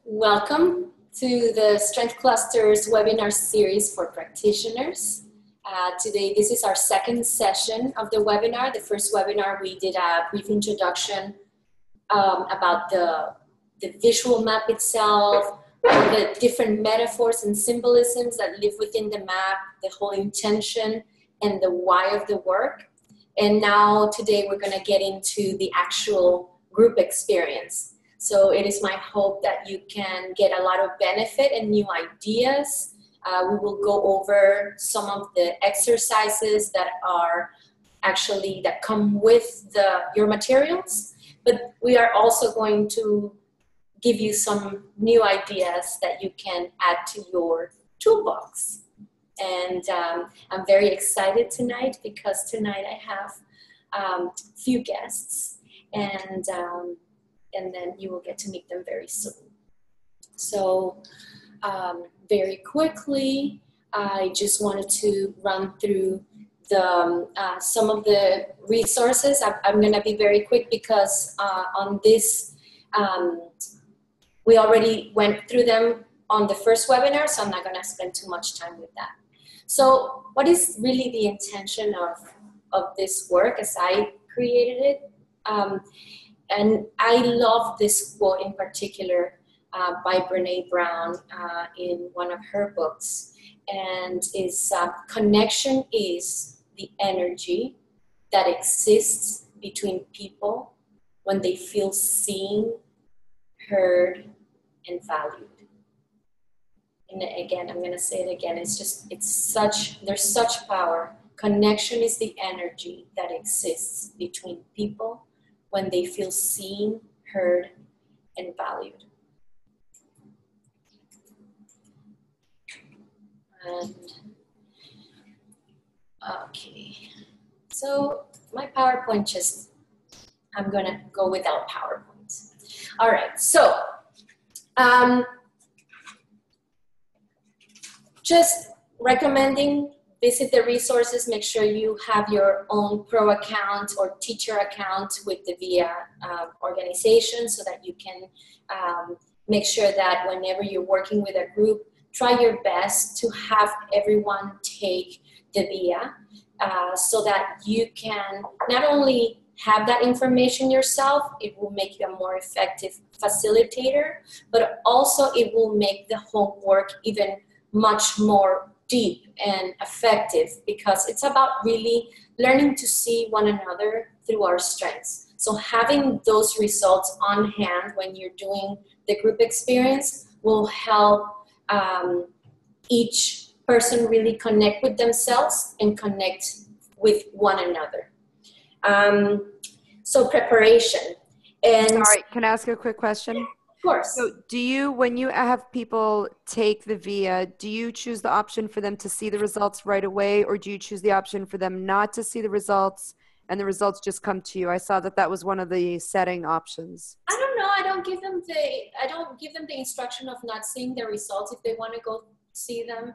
Welcome to the Strength Clusters webinar series for practitioners. Today, this is our second session of the webinar. The first webinar, we did a brief introduction about the visual map itself, the different metaphors and symbolisms that live within the map, the whole intention and the why of the work. And now today we're going to get into the actual group experience. So it is my hope that you can get a lot of benefit and new ideas. We will go over some of the exercises that are actually, that come with your materials, but we are also going to give you some new ideas that you can add to your toolbox. And I'm very excited tonight because tonight I have a few guests, and then you will get to meet them very soon. So very quickly, I just wanted to run through some of the resources. I'm going to be very quick because on this, we already went through them on the first webinar, so I'm not going to spend too much time with that. So what is really the intention of this work as I created it? And I love this quote in particular by Brené Brown in one of her books. And is connection is the energy that exists between people when they feel seen, heard, and valued. And again, I'm going to say it again. There's such power. Connection is the energy that exists between people when they feel seen, heard, and valued. And, okay, so my PowerPoint I'm gonna go without PowerPoint. All right, so just recommending visit the resources, make sure you have your own pro account or teacher account with the VIA organization so that you can make sure that whenever you're working with a group, try your best to have everyone take the VIA so that you can not only have that information yourself, it will make you a more effective facilitator, but also it will make the homework even much more deep and effective, because it's about really learning to see one another through our strengths. So having those results on hand when you're doing the group experience will help each person really connect with themselves and connect with one another. So preparation. And sorry, can I ask a quick question? Of course. So when you have people take the VIA, do you choose the option for them to see the results right away, or do you choose the option for them not to see the results and the results just come to you? I saw that was one of the setting options. I don't know. I don't give them the instruction of not seeing the results if they want to go see them.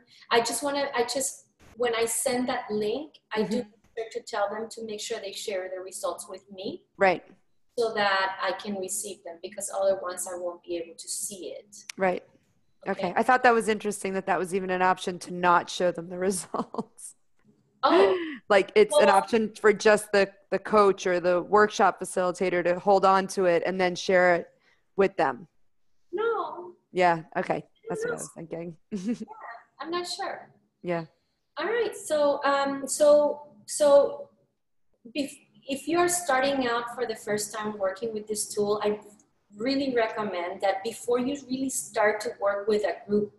When I send that link, I do to tell them to make sure they share the results with me. Right. So that I can receive them, because otherwise I won't be able to see it. Right. Okay. I thought that was interesting that was even an option to not show them the results. Oh. Like it's an option for just the coach or the workshop facilitator to hold on to it and then share it with them. No. Yeah. Okay. That's what I was thinking. Yeah, I'm not sure. Yeah. All right. If you're starting out for the first time working with this tool, I really recommend that before you really start to work with a group,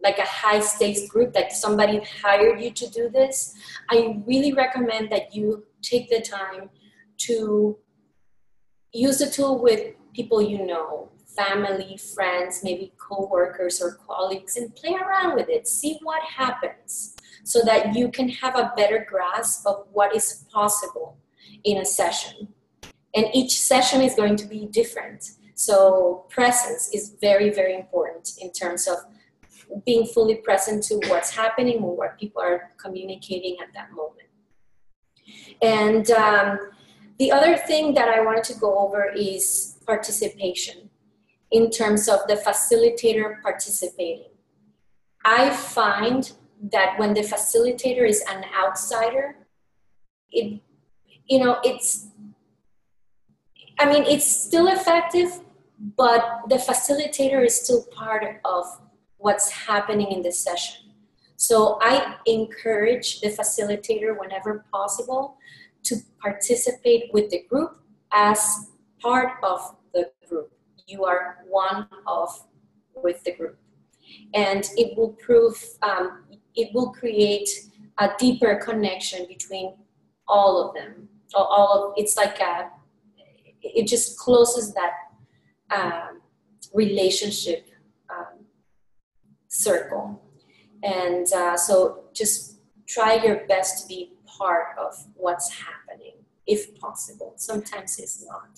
like a high stakes group, like somebody hired you to do this, I really recommend that you take the time to use the tool with people you know, family, friends, maybe coworkers or colleagues, and play around with it. See what happens so that you can have a better grasp of what is possible in a session. And each session is going to be different. So presence is very, very important in terms of being fully present to what's happening or what people are communicating at that moment. And the other thing that I wanted to go over is participation. in terms of the facilitator participating. I find that when the facilitator is an outsider, it's still effective, but the facilitator is still part of what's happening in the session. So I encourage the facilitator whenever possible to participate with the group as part of the group. You are one of with the group. And it will create a deeper connection between all of them. It's like it just closes that relationship circle. And so just try your best to be part of what's happening, if possible. Sometimes it's not.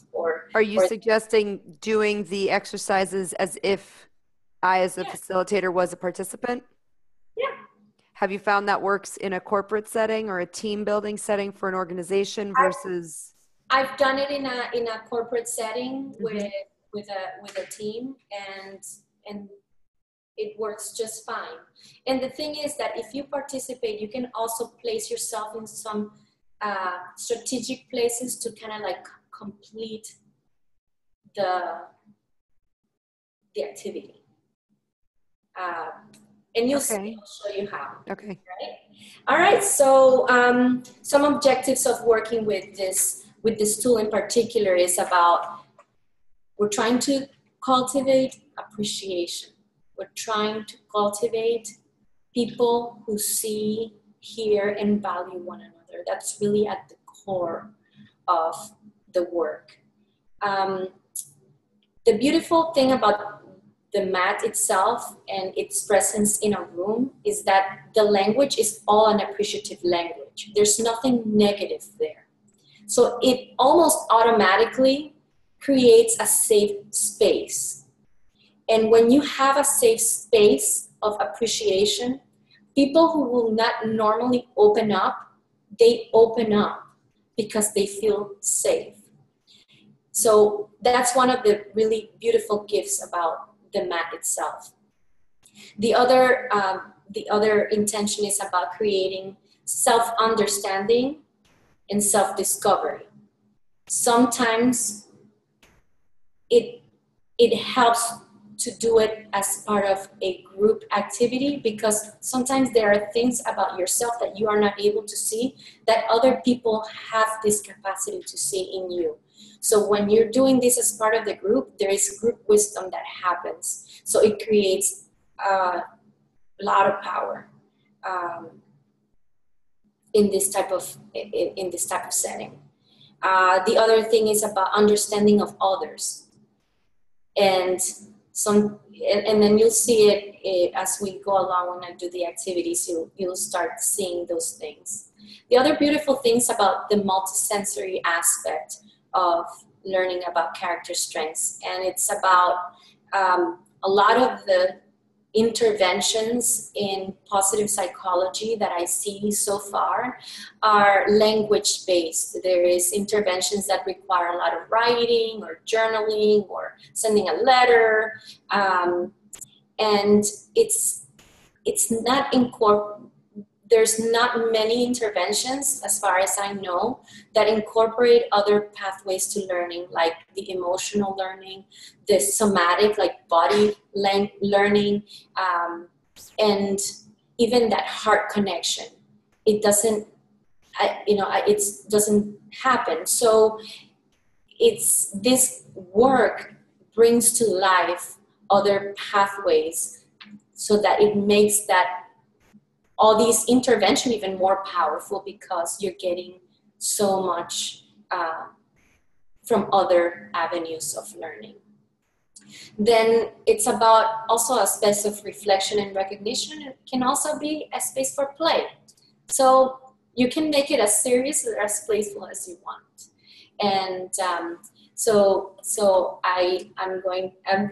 Are you suggesting doing the exercises as if I, as a facilitator, was a participant? Yeah. Have you found that works in a corporate setting or a team building setting for an organization versus? I've done it in a corporate setting with a team, and it works just fine. And the thing is that if you participate, you can also place yourself in some strategic places to kind of like complete the activity. And you'll see, I'll show you how. Okay. Right? All right, so some objectives of working with this tool in particular is about, we're trying to cultivate appreciation. We're trying to cultivate people who see, hear, and value one another. That's really at the core of the work. The beautiful thing about the mat itself and its presence in a room is that the language is all an appreciative language. There's nothing negative there. So it almost automatically creates a safe space. And when you have a safe space of appreciation, people who will not normally open up, they open up because they feel safe. So that's one of the really beautiful gifts about the mat itself. The other intention is about creating self-understanding and self-discovery. Sometimes it helps to do it as part of a group activity, because sometimes there are things about yourself that you are not able to see that other people have this capacity to see in you. So when you're doing this as part of the group, there is group wisdom that happens. So it creates a lot of power in this type of setting. The other thing is about understanding of others, and then you'll see it as we go along. When I do the activities, you'll start seeing those things. The other beautiful things about the multisensory aspect of learning about character strengths, and it's about a lot of the interventions in positive psychology that I see so far are language-based. There is interventions that require a lot of writing or journaling or sending a letter, and it's not there's not many interventions, as far as I know, that incorporate other pathways to learning, like the emotional learning, the somatic, like body learning, and even that heart connection. It doesn't happen. So this work brings to life other pathways so that it makes all these intervention even more powerful, because you're getting so much from other avenues of learning. Then it's about also a space of reflection and recognition. It can also be a space for play. So you can make it as serious or as playful as you want. And so I'm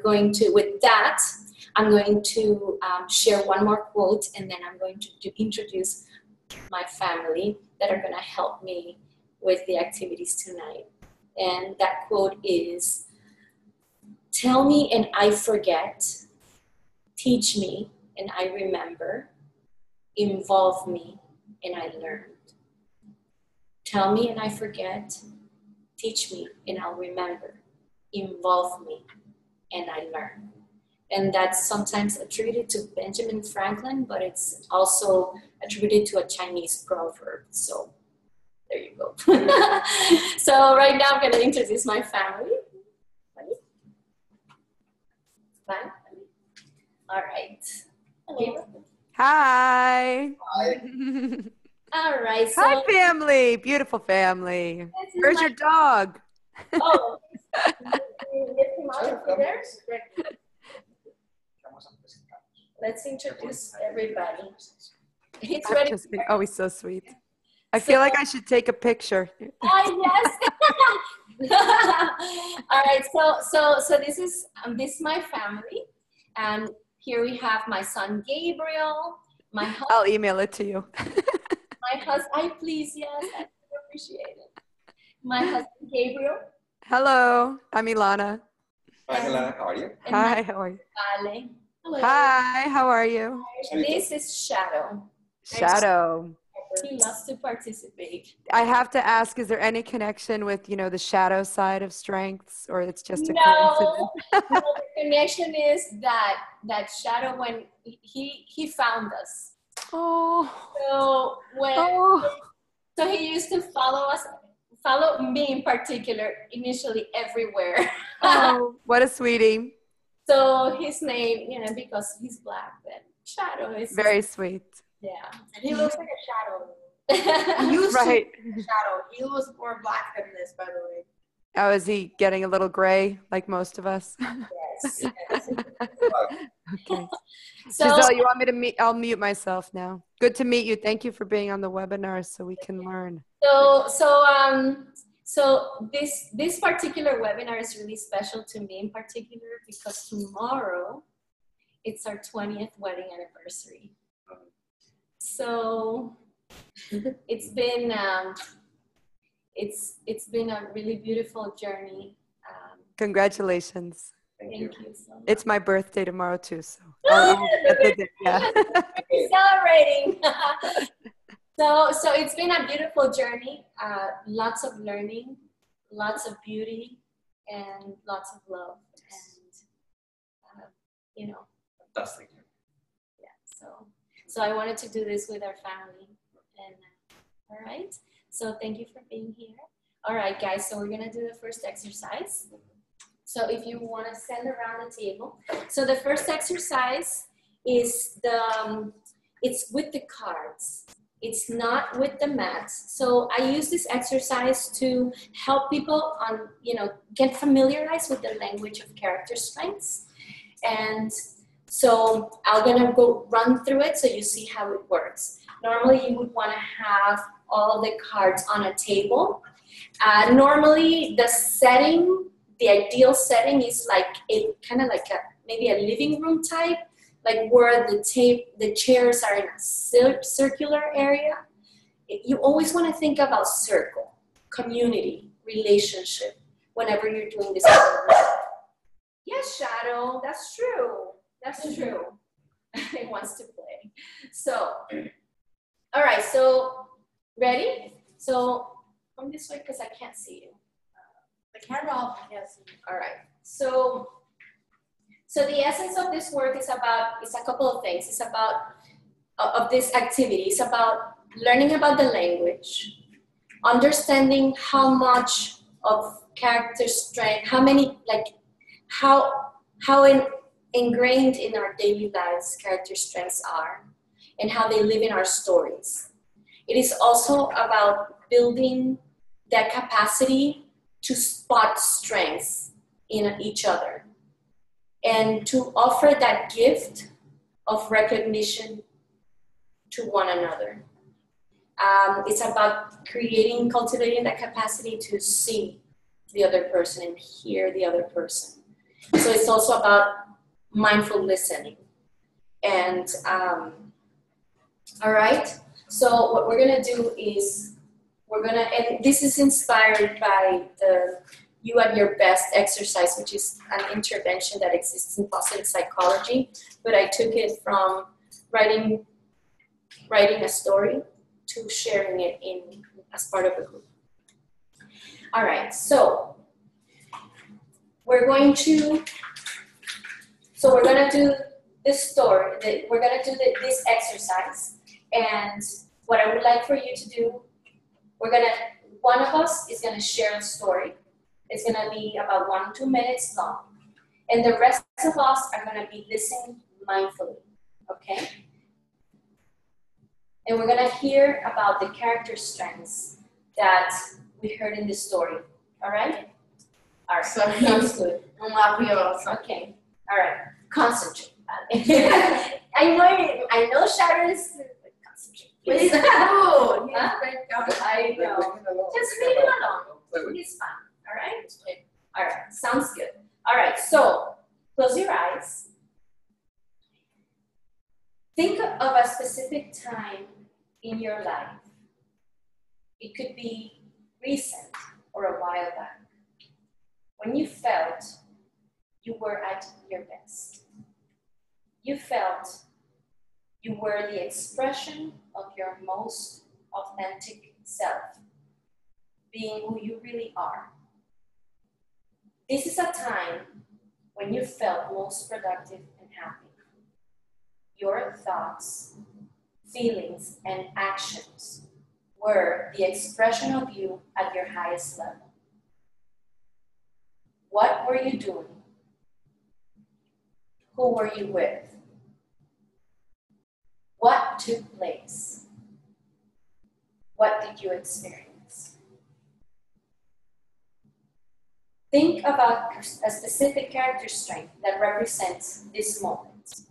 going to, with that, I'm going to share one more quote, and then I'm going to introduce my family that are going to help me with the activities tonight. And that quote is, Tell me and I forget. Teach me and I remember. Involve me and I learned. Tell me and I forget. Teach me and I'll remember. Involve me and I learn. And that's sometimes attributed to Benjamin Franklin, but it's also attributed to a Chinese proverb. So there you go. So right now I'm going to introduce my family. Fine. All right. Hello. Hi. Hi. All right. So Hi, family. Beautiful family. Where's your dog? Oh, lift him out over there. Let's introduce everybody. He's ready. Oh, he's so sweet. I feel like I should take a picture. Yes. All right. So this is my family, and here we have my son Gabriel. My husband. I'll email it to you. My husband. Please, yes, I appreciate it. My husband Gabriel. Hello, I'm Ilana. Hi, Helena. How are you? Hi, how are you? Ale. Hello. Hi, how are you? This is Shadow. Shadow. He loves to participate. I have to ask, is there any connection with, the shadow side of strengths, or it's just a No, coincidence? no, the connection is that Shadow, when he found us. Oh. So he used to follow me in particular, initially everywhere. Oh, what a sweetie. So his name, because he's black, then Shadow is Very sweet. Yeah. And he looks like a shadow. He used Right. to be a shadow. He was more black than this, by the way. Oh, is he getting a little gray like most of us? Yes. Okay. So, Giselle, you want me to meet? I'll mute myself now. Good to meet you. Thank you for being on the webinar so we can learn. So this particular webinar is really special to me in particular because tomorrow it's our 20th wedding anniversary. So it's been a really beautiful journey. Congratulations. Thank Thank you. you so much. It's my birthday tomorrow too, so I'll get the day, yeah. We're celebrating. So it's been a beautiful journey. Lots of learning, lots of beauty, and lots of love. And Fantastic. yeah. So I wanted to do this with our family. And all right. So thank you for being here. All right, guys. So we're gonna do the first exercise. So if you want to stand around the table. So the first exercise is it's with the cards. It's not with the mats. So I use this exercise to help people get familiarized with the language of character strengths. And so I'm gonna go run through it so you see how it works. Normally you would want to have all the cards on a table. Normally the ideal setting is like maybe a living room type, like where the chairs are in a circular area. You always want to think about circle, community, relationship, whenever you're doing this. Yes, Shadow, that's true. That's true. It wants to play. So, all right, so ready? So come this way because I can't see you. The camera off, yes. All right. So the essence of this work is a couple of things. It's about of this activity. It's about learning about the language, understanding how much of character strength, how ingrained in our daily lives character strengths are, and how they live in our stories. It is also about building that capacity to spot strengths in each other and to offer that gift of recognition to one another. It's about cultivating that capacity to see the other person and hear the other person. So it's also about mindful listening. And all right, so what we're gonna do is and this is inspired by the you at your best exercise, which is an intervention that exists in positive psychology, but I took it from writing a story to sharing it as part of a group. All right, so we're gonna do this story, we're gonna do this exercise, and what I would like for you to do, one of us is gonna share a story. It's gonna be about 1 to 2 minutes long, and the rest of us are gonna be listening mindfully, okay? And we're gonna hear about the character strengths that we heard in the story, all right? All right, sounds good. I'm laughing about something. Okay, all right, concentrate. I know Sharon is concentrate. Please, no. I know. Just leave him alone. He's fine. All right? All right. Sounds good. All right. So close your eyes. Think of a specific time in your life. It could be recent or a while back when you felt you were at your best. You felt you were the expression of your most authentic self, being who you really are. This is a time when you felt most productive and happy. Your thoughts, feelings, and actions were the expression of you at your highest level. What were you doing? Who were you with? What took place? What did you experience? Think about a specific character strength that represents this moment.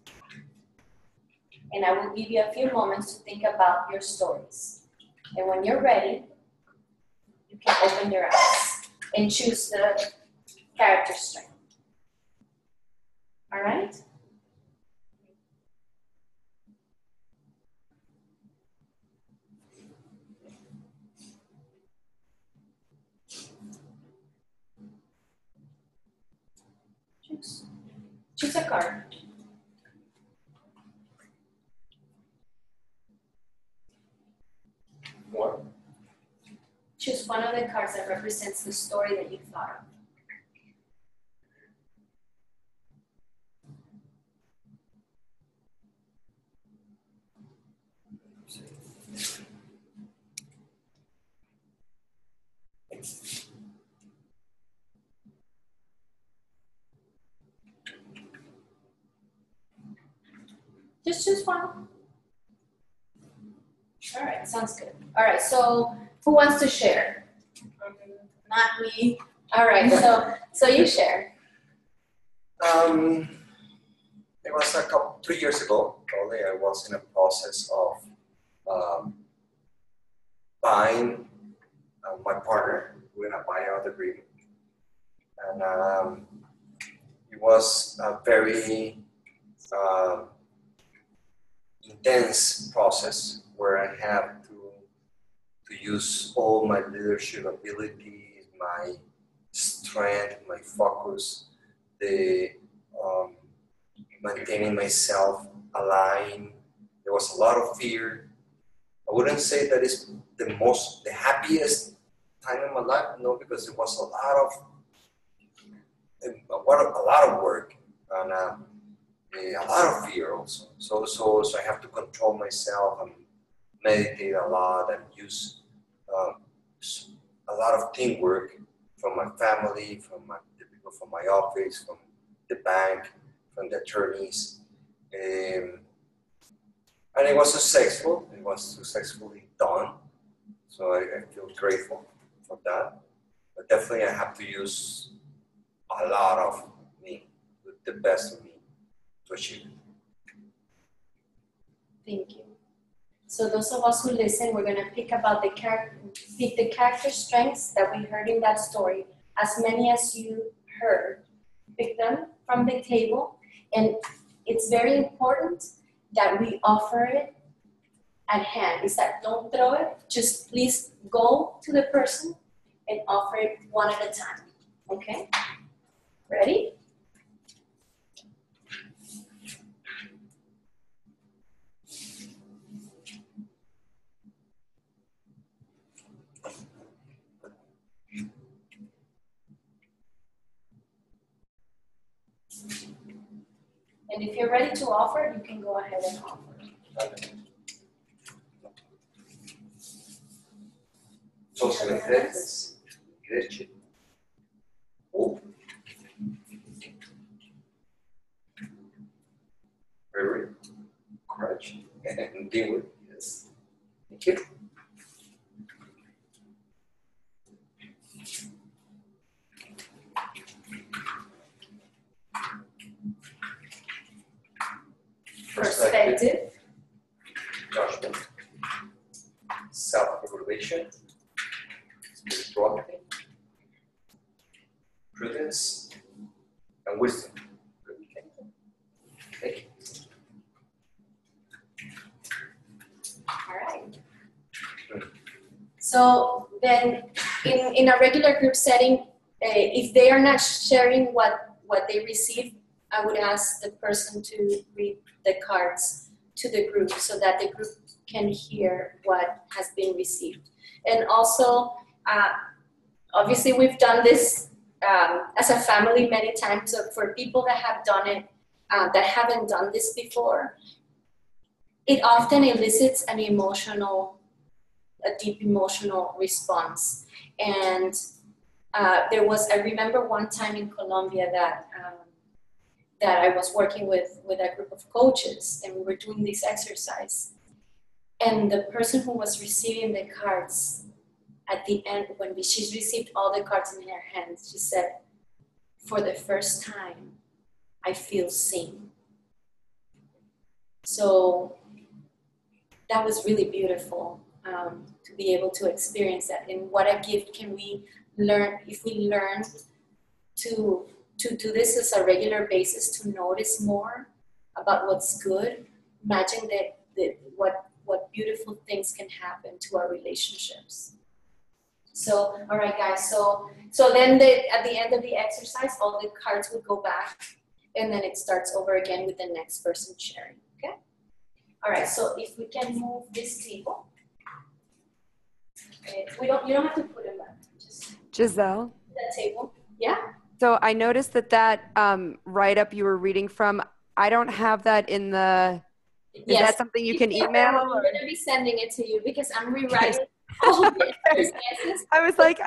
And I will give you a few moments to think about your stories. And when you're ready, you can open your eyes and choose the character strength. All right? Choose a card. More. Choose one of the cards that represents the story that you thought of. Just choose one. All right, sounds good. All right, so who wants to share? Not me. All right, so you share. It was 3 years ago, probably. I was in a process of buying my partner. We're gonna buy out agreement, and it was a very intense process where I had to use all my leadership abilities, my strength, my focus, the maintaining myself aligned. There was a lot of fear. I wouldn't say that it's the happiest time in my life, no, because it was a lot of work and a lot of fear also. So I have to control myself and meditate a lot and use a lot of teamwork from my family, from the people from my office, from the bank, from the attorneys. And it was successful. It was successfully done. So I feel grateful for that. But definitely I have to use a lot of me, the best of me to achieve it. Thank you. So those of us who listen, we're going to pick the character strengths that we heard in that story, as many as you heard. Pick them from the table, and it's very important that we offer it at hand. Is that don't throw it, just please go to the person and offer it one at a time. Okay, ready? And if you're ready to offer, you can go ahead and offer. Social effects, derecho. Very courage and deal with yes. Thank you. Perspective. Judgment, self-regulation, spirituality, prudence, and wisdom. Thank you. All right. So then in a regular group setting, if they are not sharing what they receive, I would ask the person to read the cards to the group so that the group can hear what has been received. And also, obviously we've done this as a family many times. So for people that have done it, that haven't done this before, it often elicits an a deep emotional response. And I remember one time in Colombia that I was working with a group of coaches, and we were doing this exercise. And the person who was receiving the cards, at the end, when she's received all the cards in her hands, she said, "For the first time, I feel seen." So that was really beautiful to be able to experience that. And what a gift can we learn if we learn to do this as a regular basis, to notice more about what's good. Imagine what beautiful things can happen to our relationships. So, all right, guys. So then at the end of the exercise, all the cards would go back, and then it starts over again with the next person sharing. Okay. All right. So if we can move this table, you don't have to put it back. Just Giselle? that table. Yeah. So I noticed that write-up you were reading from, I don't have that in the, is that something you can email? I'm going to be sending it to you because I'm rewriting all the exercises. I was like,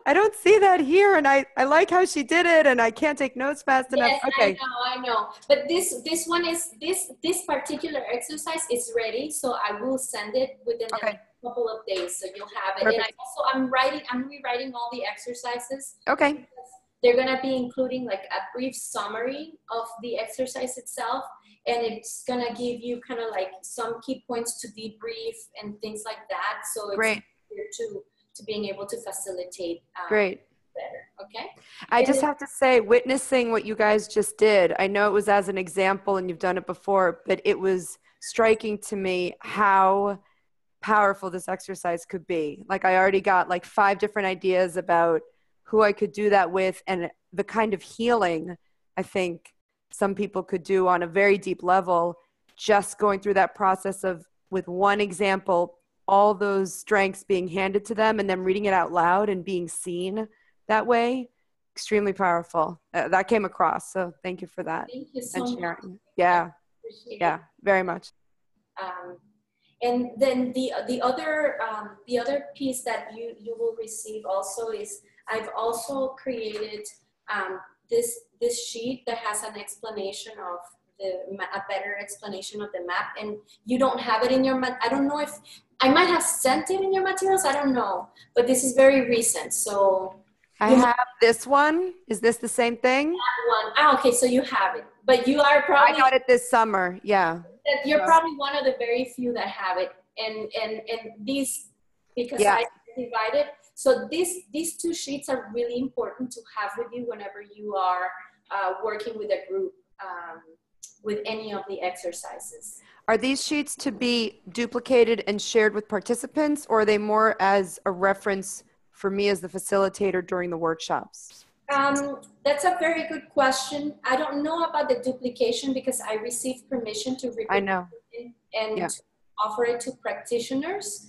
I don't see that here, and I like how she did it, and I can't take notes fast enough. Yes, Okay. I know. But this one is, this particular exercise is ready, so I will send it within the next couple of days, so you'll have it. Perfect. And I'm rewriting all the exercises. Okay. They're going to be including like a brief summary of the exercise itself, and it's going to give you kind of like some key points to debrief and things like that. So it's Great. to being able to facilitate Great. better. Okay. I just have to say, witnessing what you guys just did, I know it was as an example and you've done it before, but it was striking to me how powerful this exercise could be. Like I already got like 5 different ideas about who I could do that with, and the kind of healing I think some people could do on a very deep level, just going through that process of, with one example, all those strengths being handed to them and then reading it out loud and being seen that way. Extremely powerful. That came across. So thank you for that. Thank you so much. Yeah. Appreciate Yeah, very much. And then the other piece that you will receive also is, I've also created this sheet that has an explanation of a better explanation of the map, and you don't have it in your I don't know if I might have sent it in your materials, I don't know, but this is very recent, so I have this one. Is this the same thing? That one. Okay, so you have it, but you are probably, I got it this summer. Yeah. You're probably one of the very few that have it, and these, because I divided. So these 2 sheets are really important to have with you whenever you are working with a group with any of the exercises. Are these sheets to be duplicated and shared with participants, or are they more as a reference for me as the facilitator during the workshops? That's a very good question. I don't know about the duplication because I received permission to record I know. it and Yeah. to offer it to practitioners.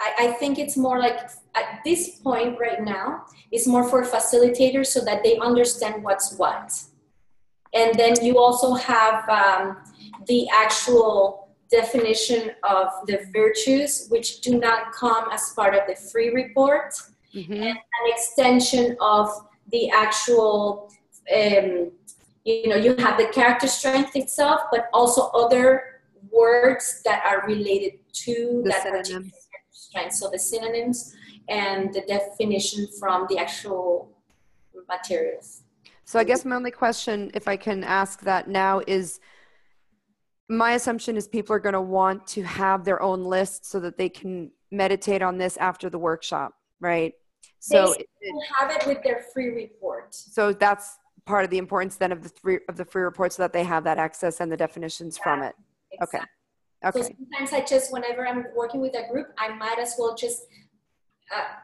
I think it's more like at this point right now, it's more for facilitators so that they understand what's what. And then you also have the actual definition of the virtues, which do not come as part of the free report. Mm-hmm. And an extension of the actual, you have the character strength itself, but also other words that are related to The that synonyms. particular character strength. So the synonyms and the definition from the actual materials. So I guess my only question, if I can ask that now, is my assumption is people are going to want to have their own list so that they can meditate on this after the workshop, right? So they have it with their free report. So that's part of the importance then of the free report, so that they have that access and the definitions from it. Exactly. Okay. So sometimes whenever I'm working with a group, I might as well just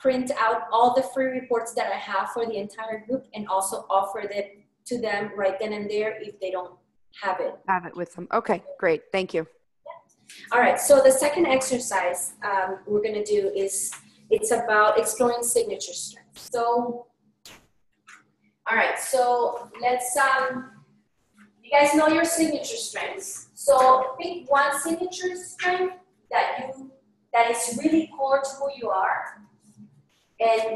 print out all the free reports that I have for the entire group and also offer that to them right then and there if they don't have it. Have it with them. Okay, great. Thank you. All right, so the second exercise we're gonna do is, it's about exploring signature strengths. So, all right, so let's, you guys know your signature strengths. So pick one signature strength that is really core to who you are,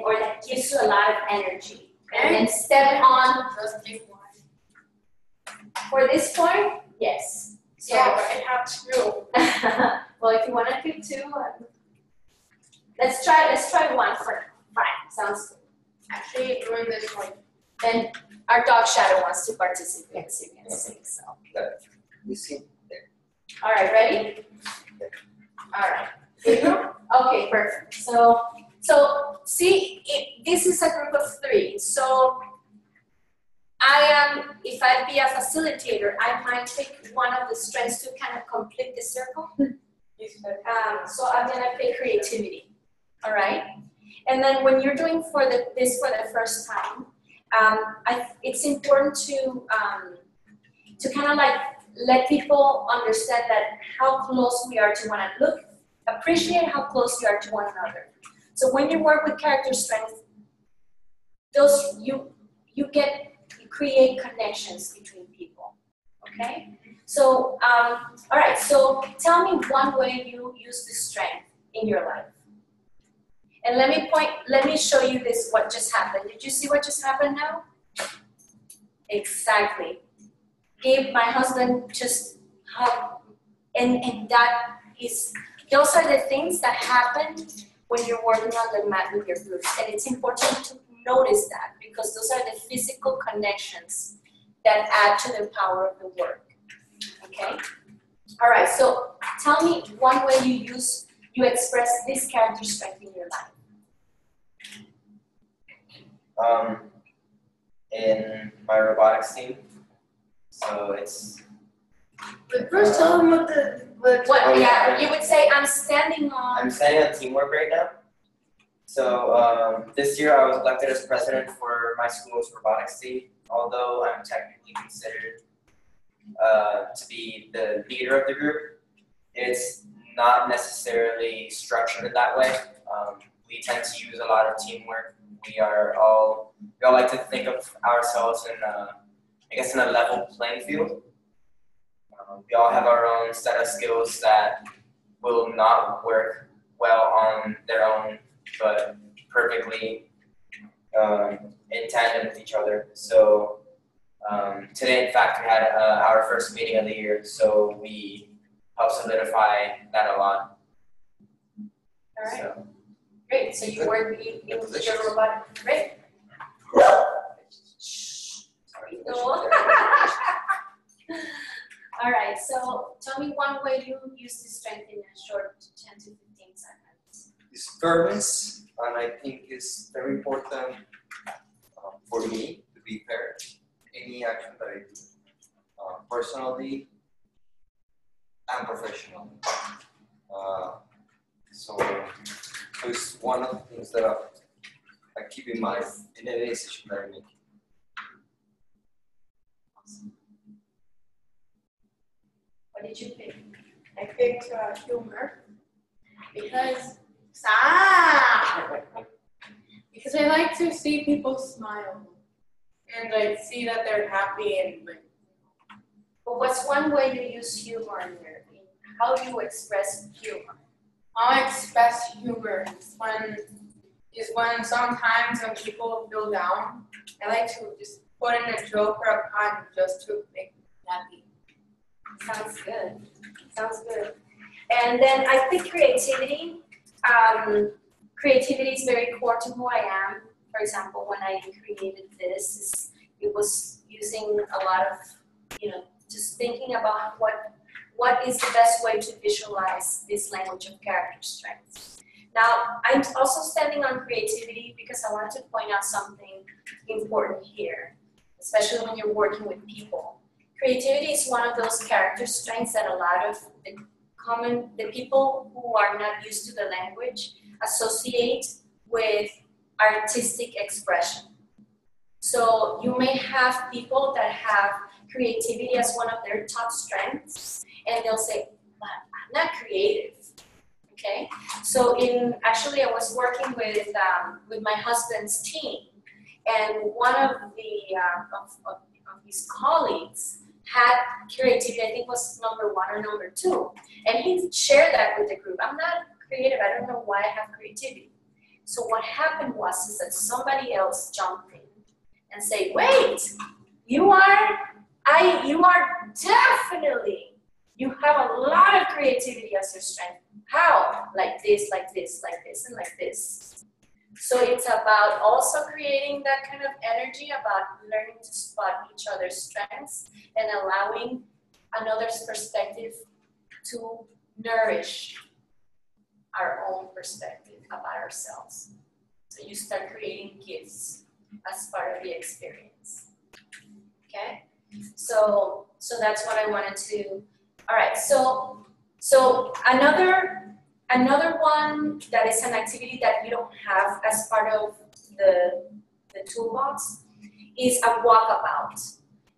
or that gives you a lot of energy. And then step on. For this point, yes. So, Yeah, but I have two. well, if you want to pick two, let's try one for fine. Sounds good. Actually, doing this one. Then our dog shadow wants to participate, so you can sing. So. You see? All right, ready? All right. Here you go. Okay, perfect. So see, this is a group of three. So if I'd be a facilitator, I might pick one of the strengths to kind of complete the circle. So I'm gonna pick creativity. All right. And then when you're doing this for the first time, it's important to kind of like let people understand that how close we are to one another. Appreciate how close we are to one another. So when you work with character strength, you create connections between people. Okay. So all right. So tell me one way you use this strength in your life. And let me show you this, what just happened. Did you see what just happened now? Exactly. Gave my husband just hug. And those are the things that happen when you're working on the mat with your groups. And it's important to notice that because those are the physical connections that add to the power of the work. Okay? All right, so tell me one way you express this character strength in your life. In my robotics team, so it's. But first, tell them Yeah, you would say I'm standing on. I'm standing on teamwork right now. So this year I was elected as president for my school's robotics team. Although I'm technically considered to be the leader of the group, it's not necessarily structured in that way. We tend to use a lot of teamwork. We all like to think of ourselves in a level playing field. We all have our own set of skills that will not work well on their own, but perfectly in tandem with each other. So today, in fact, we had our first meeting of the year, so we helped solidify that a lot. All right. So. Great. So you work in your robotic. Great. Sorry. All right. So tell me one way you use this strength in a short 10 to 15 seconds. It's fairness, and I think it's very important for me to be fair. Any action that I do, personally and professionally. So it's one of the things that keep in mind in any decision that I make. What did you pick? I picked humor because because I like to see people smile and like see that they're happy and like. But what's one way you use humor in your? How do you express humor? How I express humor is when sometimes when people feel down, I like to just put in a joke or a pun just to make them happy. Sounds good. Sounds good. And then I think creativity. Creativity is very core to who I am. For example, when I created this, it was using a lot of, just thinking about what is the best way to visualize this language of character strengths. Now, I'm also standing on creativity because I wanted to point out something important here, especially when you're working with people. Creativity is one of those character strengths that a lot of the people who are not used to the language associate with artistic expression. So you may have people that have creativity as one of their top strengths, and they'll say, but I'm not creative, okay? So actually I was working with my husband's team, and one of of his colleagues had creativity, I think was number 1 or number 2, and he shared that with the group. I'm not creative, I don't know why I have creativity. So what happened was that somebody else jumped in and say, wait, you are definitely, you have a lot of creativity as your strength. How? Like this, like this, like this, and like this. So it's about also creating that kind of energy about learning to spot each other's strengths and allowing another's perspective to nourish our own perspective about ourselves. So you start creating gifts as part of the experience. Okay? So that's what I wanted to. All right. So another one that is an activity that you don't have as part of the toolbox is a walkabout,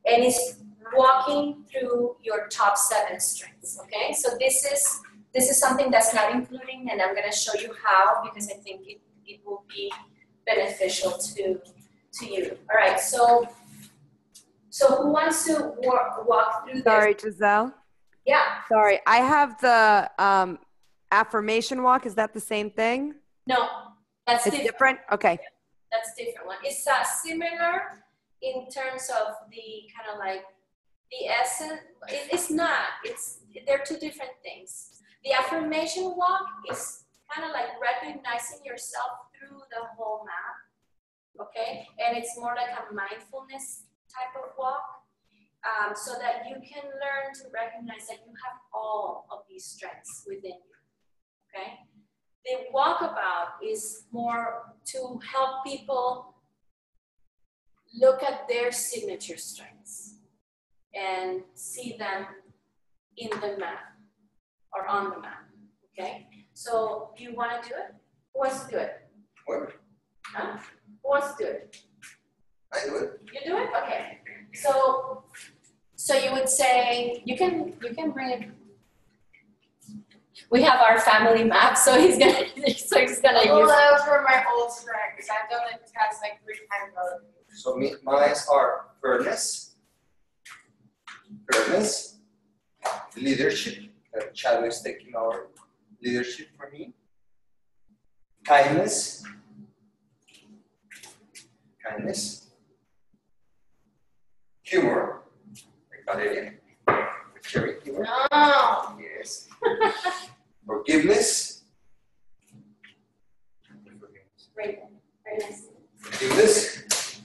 and it's walking through your top 7 strengths. Okay. So this is something that's not including, and I'm going to show you how because I think it will be beneficial to you. All right. So who wants to walk through this? Sorry, Giselle. Yeah. Sorry, I have the affirmation walk. Is that the same thing? No, that's It's different? Okay. That's different one. It's similar in terms of the kind of like the essence. It's not. They're 2 different things. The affirmation walk is kind of like recognizing yourself through the whole map. Okay, and it's more like a mindfulness type of walk, so that you can learn to recognize that you have all of these strengths within you, okay? The walkabout is more to help people look at their signature strengths and see them in the map or on the map, okay? So do you want to do it? Who wants to do it? What? Huh? Who wants to do it? I do it. You do it? Okay. So you would say you can bring it. We have our family map, so he's gonna use. Well, that was for my old strengths. I've done the test like 3 times already. So mine are fairness, leadership. Chad is taking our leadership for me. Kindness. Humor. I got it in. Sharing humor. No. Yes. Forgiveness. Great. Very nice. Forgiveness.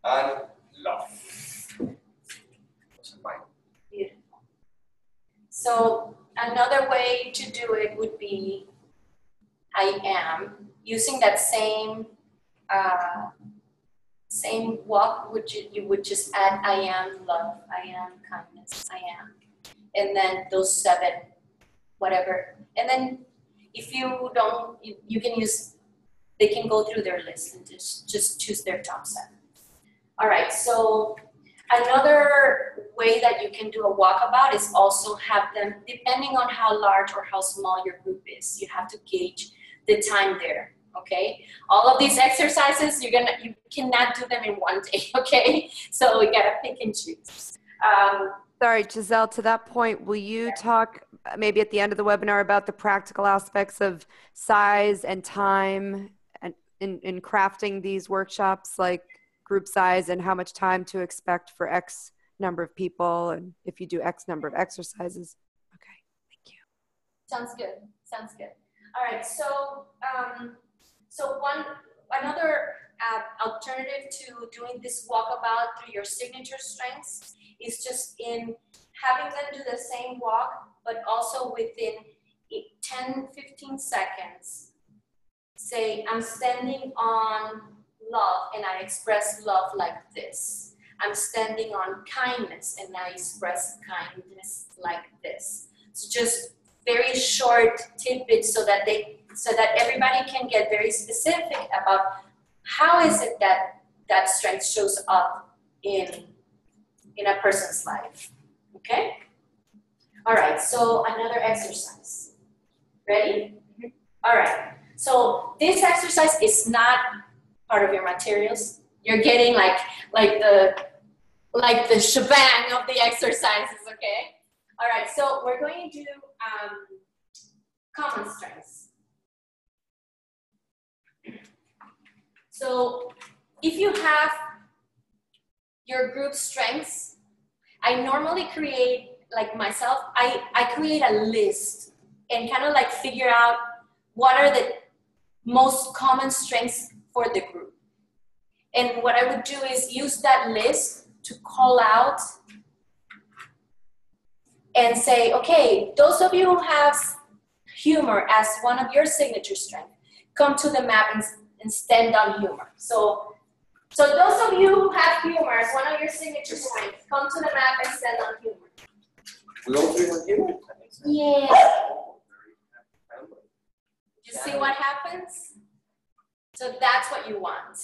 And love. Those are mine. Beautiful. So another way to do it would be I am, using that same walk, you would just add I am love, I am kindness, I am, and then those 7, whatever. And then if you don't, you can use they can go through their list and just choose their top 7. All right, so another way that you can do a walkabout is also have them, depending on how large or how small your group is, you have to gauge the time there, okay? All of these exercises, you cannot do them in one day, okay? So we gotta pick and choose. Sorry, Giselle, to that point, will you talk maybe at the end of the webinar about the practical aspects of size and time and in crafting these workshops, like group size and how much time to expect for X number of people, and if you do X number of exercises? Okay, thank you. Sounds good, sounds good. All right, so another alternative to doing this walkabout through your signature strengths is just in having them do the same walk, but also within 10-15 seconds, say, I'm standing on love and I express love like this. I'm standing on kindness and I express kindness like this. It's just very short tidbits so that everybody can get very specific about how is it that strength shows up in a person's life, okay? All right, so another exercise. Ready? All right, so this exercise is not part of your materials. You're getting like the shebang of the exercises, okay? All right, so we're going to do common strengths. So if you have your group strengths, I normally create, like myself, I create a list and kind of like figure out what are the most common strengths for the group. And what I would do is use that list to call out and say, okay, those of you who have humor as one of your signature strengths, come to the map and stand on humor. So those of you who have humor as one of your signature strengths, come to the map and stand on humor. We all 3 want humor? Yeah. You see what happens? So that's what you want.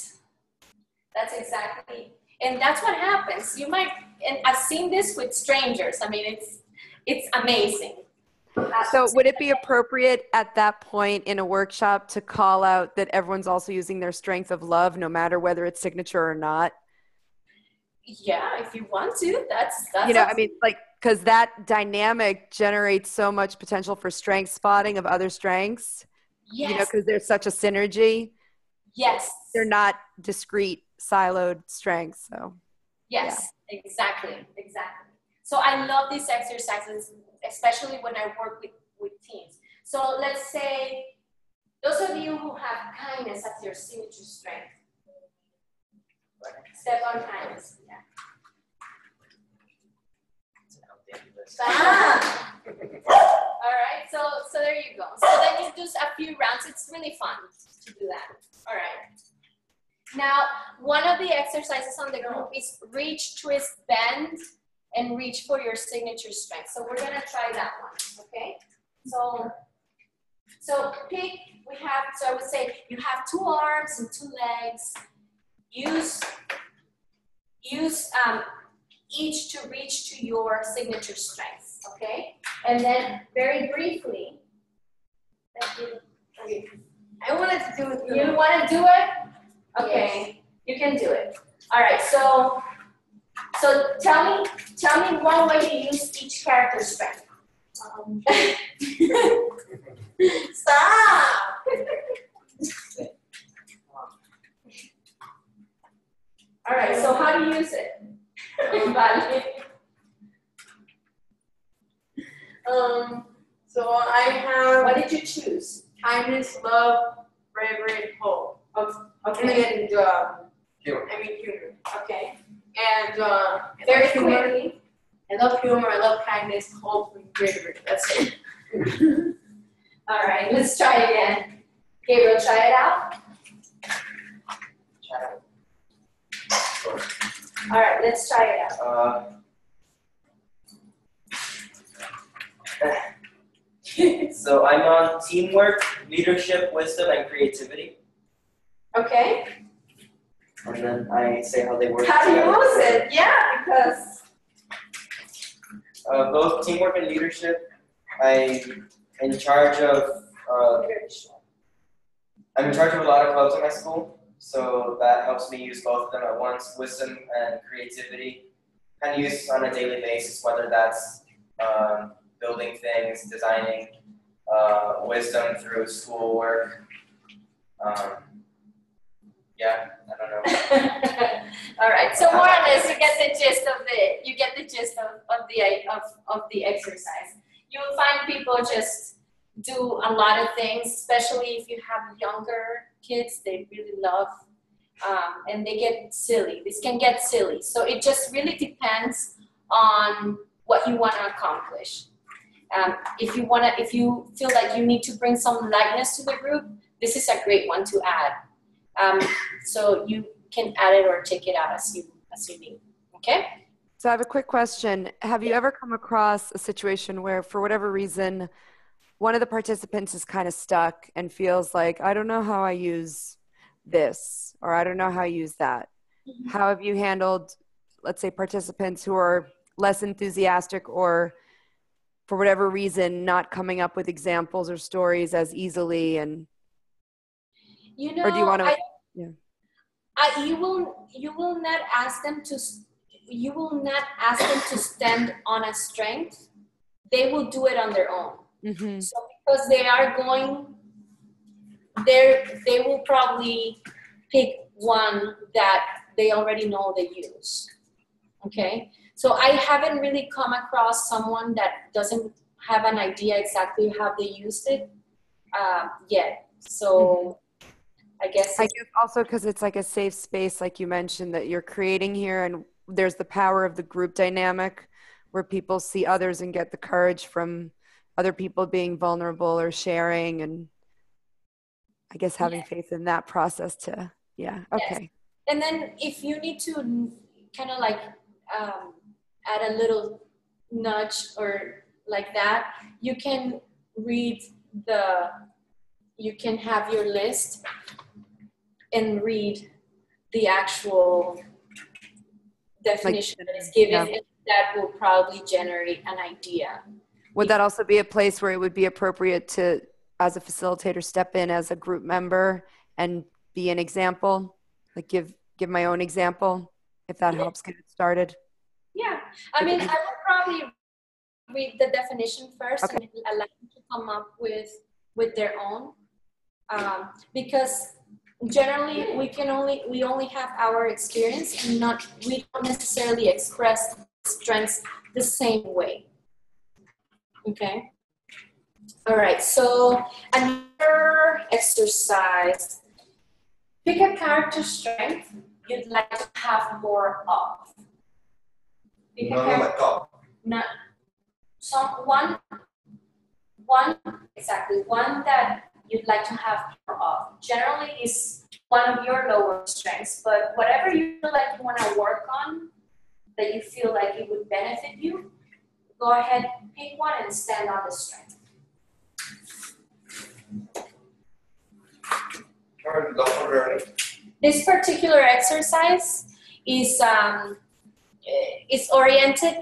That's exactly, and that's what happens. You might, and I've seen this with strangers. I mean, it's amazing. So would it be appropriate at that point in a workshop to call out that everyone's also using their strength of love, no matter whether it's signature or not? Yeah, if you want to, that's you know, I mean, like, because that dynamic generates so much potential for strength spotting of other strengths. Yes. You know, because there's such a synergy. Yes. They're not discrete, siloed strengths. So. Yes, yeah. Exactly. So I love these exercises, especially when I work with teams. So let's say those of you who have kindness as your signature strength. Step on kindness. Yeah. All right, so there you go. So then you do a few rounds. It's really fun to do that. All right. Now, one of the exercises on the group is reach, twist, bend, and reach for your signature strength. So we're gonna try that one, okay? So pick, so I would say you have 2 arms and 2 legs. Use each to reach to your signature strengths, okay? And then very briefly, I wanted to do it. You want to do it? Okay, you can do it. All right, so tell me one way to use each character strength. Stop! All right, so how do you use it? So I have. What did you choose? Kindness, love, bravery, and hope. Okay. And Humor. humor. Okay. And Very quickly. I love humor. I love kindness, hope, and bravery. That's it. All right, let's try again. Gabriel, try it out. All right, let's try it out. So I'm on teamwork, leadership, wisdom, and creativity. Okay. And then I say how they work How do you together. use it? Yeah, because. Both teamwork and leadership. I'm in charge of I'm in charge of a lot of clubs in my school, so that helps me use both of them at once. Wisdom and creativity, kind of use on a daily basis, whether that's building things, designing, wisdom through schoolwork. Yeah, I don't know. All right. So more or less, you get the gist of the exercise. You'll find people just do a lot of things, especially if you have younger kids. They really love, and they get silly. This can get silly. So it just really depends on what you want to accomplish. If you feel like you need to bring some lightness to the group, this is a great one to add. So you can add it or take it out as you need. Okay. So I have a quick question. Have you ever come across a situation where, for whatever reason, one of the participants is kind of stuck and feels like, I don't know how I use this, or I don't know how I use that? Mm-hmm. How have you handled, let's say, participants who are less enthusiastic or, for whatever reason, not coming up with examples or stories as easily? And or do you want to? You will not ask them to. You will not ask them to stand on a strength. They will do it on their own. Mm-hmm. So because they are going there, they will probably pick one that they already know they use. Okay. So I haven't really come across someone that doesn't have an idea exactly how they used it yet. So I guess also because it's like a safe space, like you mentioned, that you're creating here, and there's the power of the group dynamic where people see others and get the courage from other people being vulnerable or sharing, and I guess having faith in that process to, okay. Yes. And then if you need to kind of like add a little nudge or like that, you can you can have your list and read the actual definition that is given, and that will probably generate an idea. Would that also be a place where it would be appropriate to, as a facilitator, step in as a group member and be an example, like give my own example, if that helps get it started? Yeah, I mean, I would probably read the definition first and allow them to come up with their own, because generally we only have our experience, and we don't necessarily express strengths the same way. Okay. All right. So another exercise: pick a character strength you'd like to have more of. One that you'd like to have more of. Generally is one of your lower strengths, but whatever you feel like you want to work on, that you feel like it would benefit you, go ahead, pick one and stand on the strength. This particular exercise is oriented.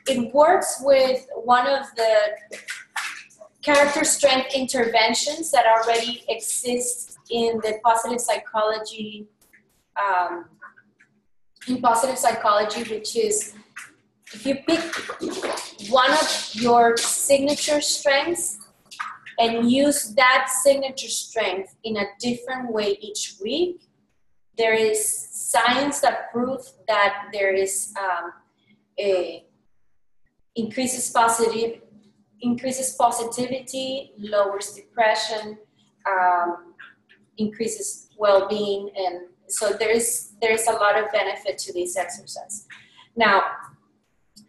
It works with one of the character strength interventions that already exist in the positive psychology. In positive psychology, which is if you pick one of your signature strengths and use that signature strength in a different way each week, there is science that proves that there is increases positivity, lowers depression, increases well-being, and so there is a lot of benefit to this exercise. Now,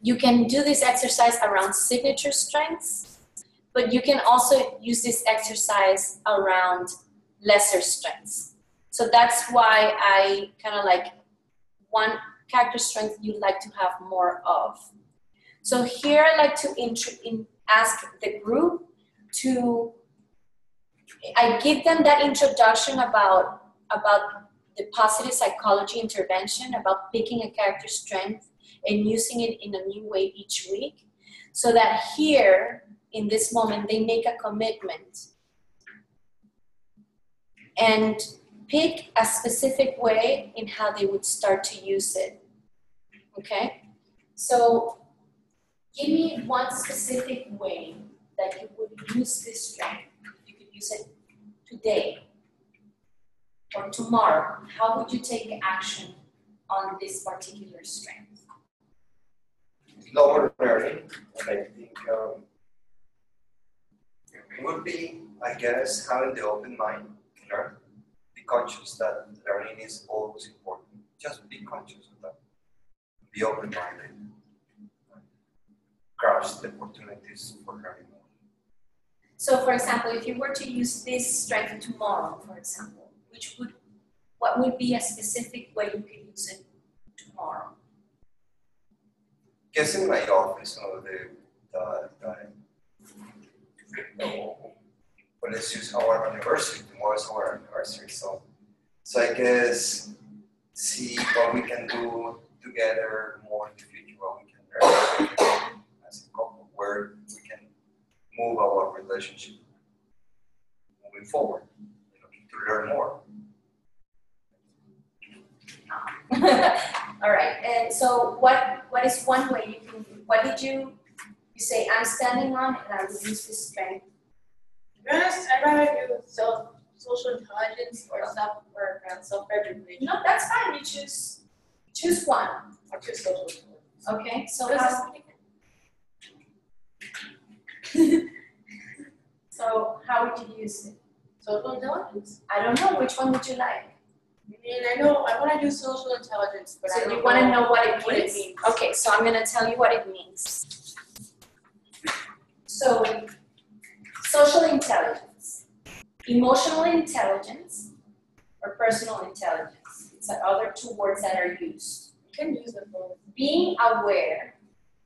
you can do this exercise around signature strengths, but you can also use this exercise around lesser strengths. So that's why I kind of like one character strength you'd like to have more of. So here I like to ask the group to I give them that introduction about the positive psychology intervention, about picking a character strength and using it in a new way each week, so that here, in this moment, they make a commitment and pick a specific way in how they would start to use it, okay? So give me one specific way that you would use this strength. You could use it today or tomorrow. How would you take action on this particular strength? Lower learning, and I think it would be, I guess, having the open mind to learn. Be conscious that learning is always important. Just be conscious of that. Be open-minded. Grasp the opportunities for learning more. So, for example, if you were to use this strength tomorrow, for example, what would be a specific way you could use it tomorrow? Guess in my office, well, let's use our anniversary. Tomorrow is our anniversary, so I guess see what we can do together more in the future, what we can learn as a couple, where we can move our relationship moving forward, to learn more. All right, and so what is one way you can, what did you say, I'm standing on and I will use this strength? To be honest, I'd rather do social intelligence or self-regulation. No, that's fine, you choose one. Or choose social intelligence. Okay, so how would you use it? Social intelligence. I don't know, which one would you like? I know, I want to do social intelligence, but So I don't you want to know what what it it means? means. Okay, so I'm going to tell you what it means. So, social intelligence, emotional intelligence, or personal intelligence. It's the other two words that are used. You can use them both. Being aware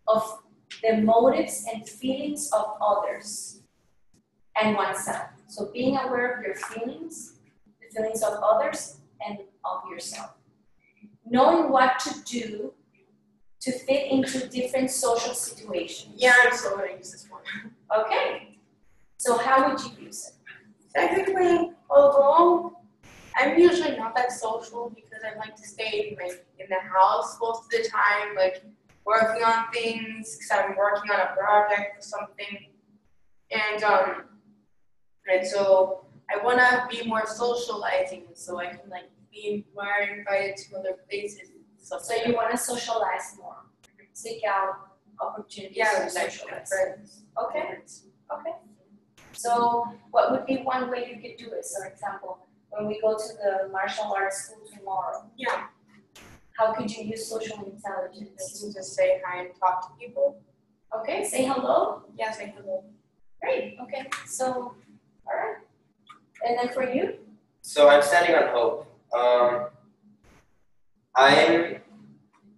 of the motives and feelings of others and oneself. So being aware of your feelings, the feelings of others, and of yourself. Knowing what to do to fit into different social situations. Yeah, I'm still going to use this one. Okay. So how would you use it? Technically, although I'm usually not that social because I like to stay in the house most of the time, like working on things because I'm working on a project or something, and so I want to be more socializing so I can be more invited to other places. So you want to socialize more, seek out opportunities to socialize. Friends. Okay. Okay. So what would be one way you could do it? So, for example, when we go to the martial arts school tomorrow, Yeah. how could you use social intelligence? To just say hi and talk to people. Okay, say hello. Yeah, say hello. Great. Okay. So, all right. And then for you? So I'm standing on hope. I'm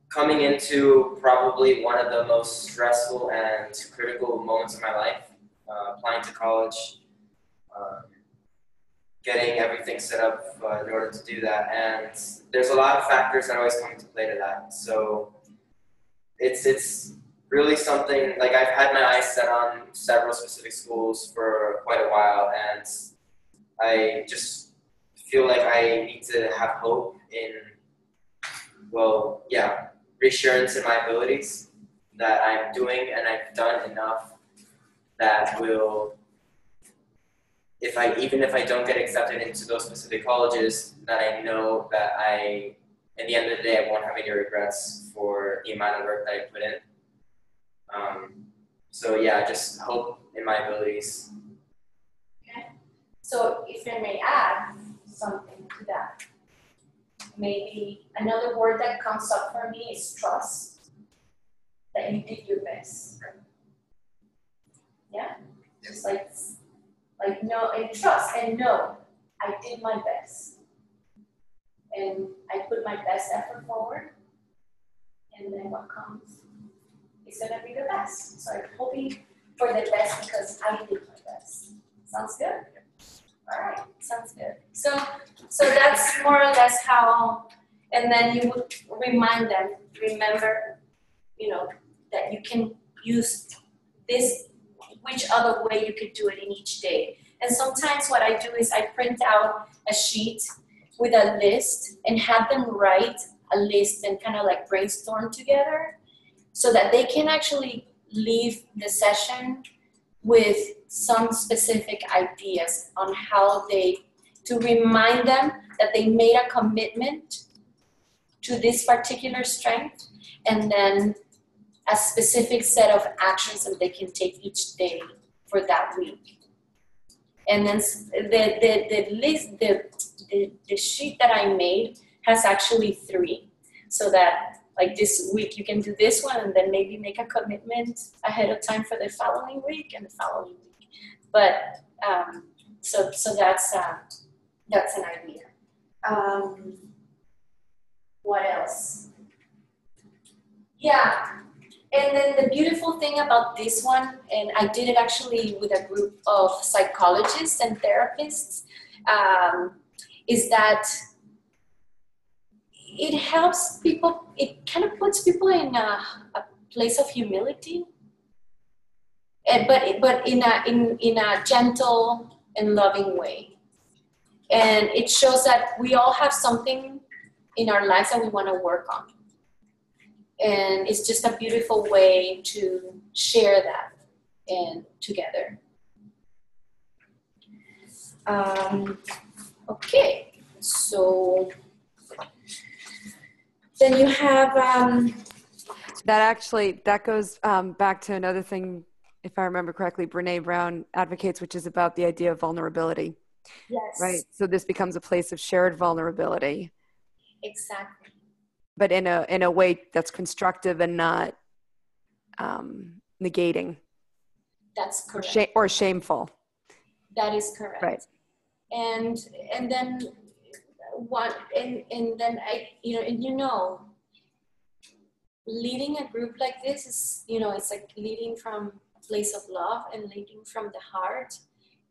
coming into probably one of the most stressful and critical moments of my life. Applying to college, getting everything set up in order to do that, and there's a lot of factors that always come into play to that. So it's really something, like I've had my eyes set on several specific schools for quite a while, and I just feel like I need to have hope in, reassurance in my abilities, that I'm doing and I've done enough that will, even if I don't get accepted into those specific colleges, that I know that at the end of the day, I won't have any regrets for the amount of work that I put in. Just hope in my abilities. Okay. So if I may add something to that, maybe another word that comes up for me is trust, that you did your best. Yeah? Just like no, and trust and know, I did my best. And I put my best effort forward, and then what comes is gonna be the best. So I'm hoping for the best because I did my best. Sounds good? All right, sounds good. So that's more or less how, and then you would remind them, remember, that you can use this, which other way you could do it in each day. And sometimes what I do is I print out a sheet with a list and have them write a list and kind of like brainstorm together so that they can actually leave the session with some specific ideas on how to remind them that they made a commitment to this particular strength, and then a specific set of actions that they can take each day for that week. And then the list, the sheet that I made has actually 3, so that like this week you can do this one and then maybe make a commitment ahead of time for the following week and the following week. But so that's an idea. What else? Yeah. And then the beautiful thing about this one, and I did it actually with a group of psychologists and therapists, is that it helps people, it kind of puts people in a place of humility, but in a gentle and loving way. And it shows that we all have something in our lives that we want to work on. And it's just a beautiful way to share that and together. Okay, so then you have that goes back to another thing, if I remember correctly, Brene Brown advocates, which is about the idea of vulnerability. yes, Right. So this becomes a place of shared vulnerability. exactly. But in a way that's constructive and not negating. That's correct. Or shameful. That is correct. Right. And then what? And then leading a group like this is, it's like leading from a place of love and leading from the heart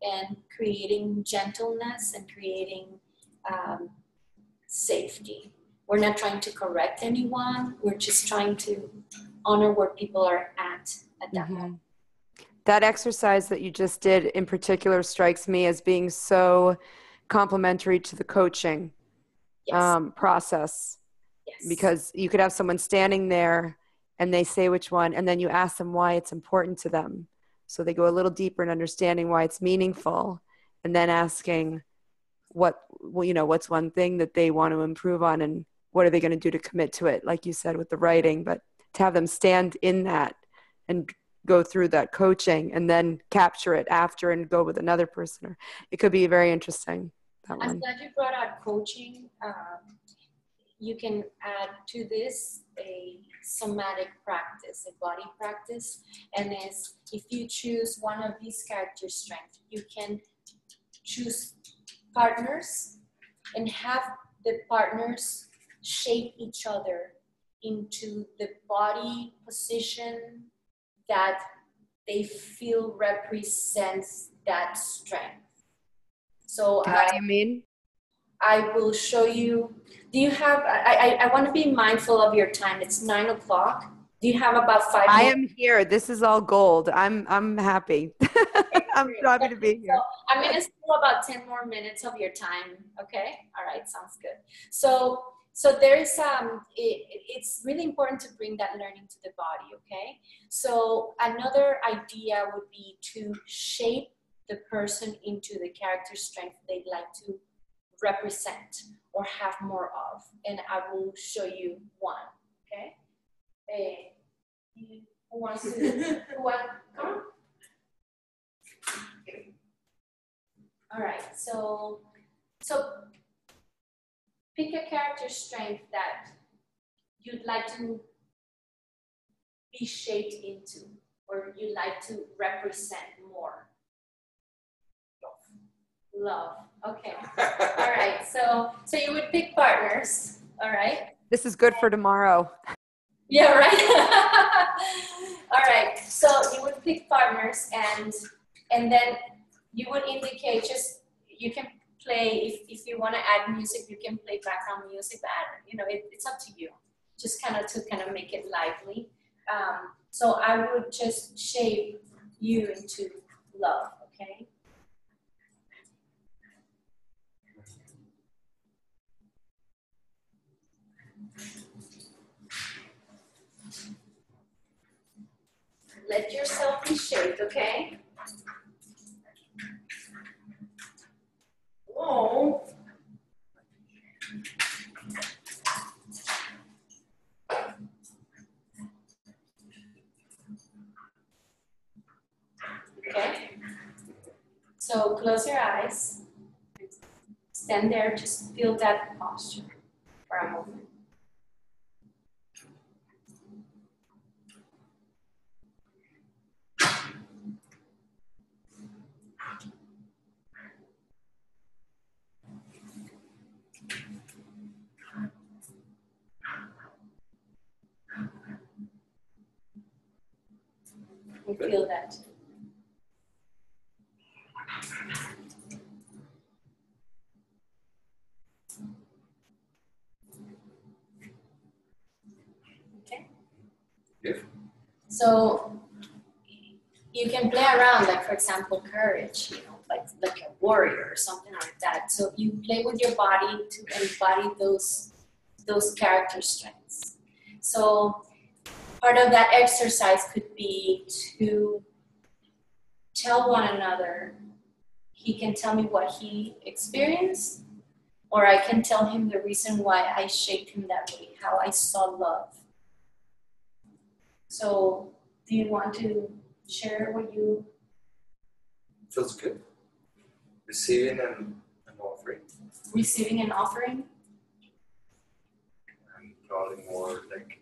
and creating gentleness and creating safety. We're not trying to correct anyone. We're just trying to honor where people are at that moment. That exercise that you just did in particular strikes me as being so complementary to the coaching process. Yes. Because you could have someone standing there and they say which one, and then you ask them why it's important to them. So they go a little deeper in understanding why it's meaningful, and then asking what's one thing that they want to improve on, and what are they going to do to commit to it, like you said with the writing. But to have them stand in that and go through that coaching and then capture it after and go with another person, it could be very interesting. I'm glad you brought out coaching. You can add to this a somatic practice, a body practice, and if you choose one of these character strengths, you can choose partners and have the partners shape each other into the body position that they feel represents that strength. So how do you mean? I will show you. Do you have, I want to be mindful of your time. It's 9 o'clock. Do you have about 5 minutes? I am here. This is all gold. I'm happy. I'm happy to be here. So I'm going to steal about 10 more minutes of your time. Okay. All right. Sounds good. So there's, it's really important to bring that learning to the body. Okay. So another idea would be to shape the person into the character strength they'd like to represent or have more of, and I will show you one. Okay. Who wants to? Come on. All right. So pick a character strength that you'd like to be shaped into, or you'd like to represent more. Love. Okay. All right. So you would pick partners. All right. This is good for tomorrow. Yeah, right. All right. So you would pick partners, and then you would indicate, just you can play, if you want to add music, you can play background music, but you know, it's up to you. Just kind of make it lively. So I would just shape you into love, okay? Let yourself be shaped, okay? Whoa. Okay? So close your eyes. Stand there, just feel that posture for a moment. And feel that. Okay? Good. So you can play around, like for example, courage, you know, like a warrior or something like that. So you play with your body to embody those character strengths. So part of that exercise could be to tell one another. He can tell me what he experienced, or I can tell him the reason why I shaped him that way, how I saw love. So do you want to share what you... Feels good. Receiving and offering. Receiving and offering? And probably more like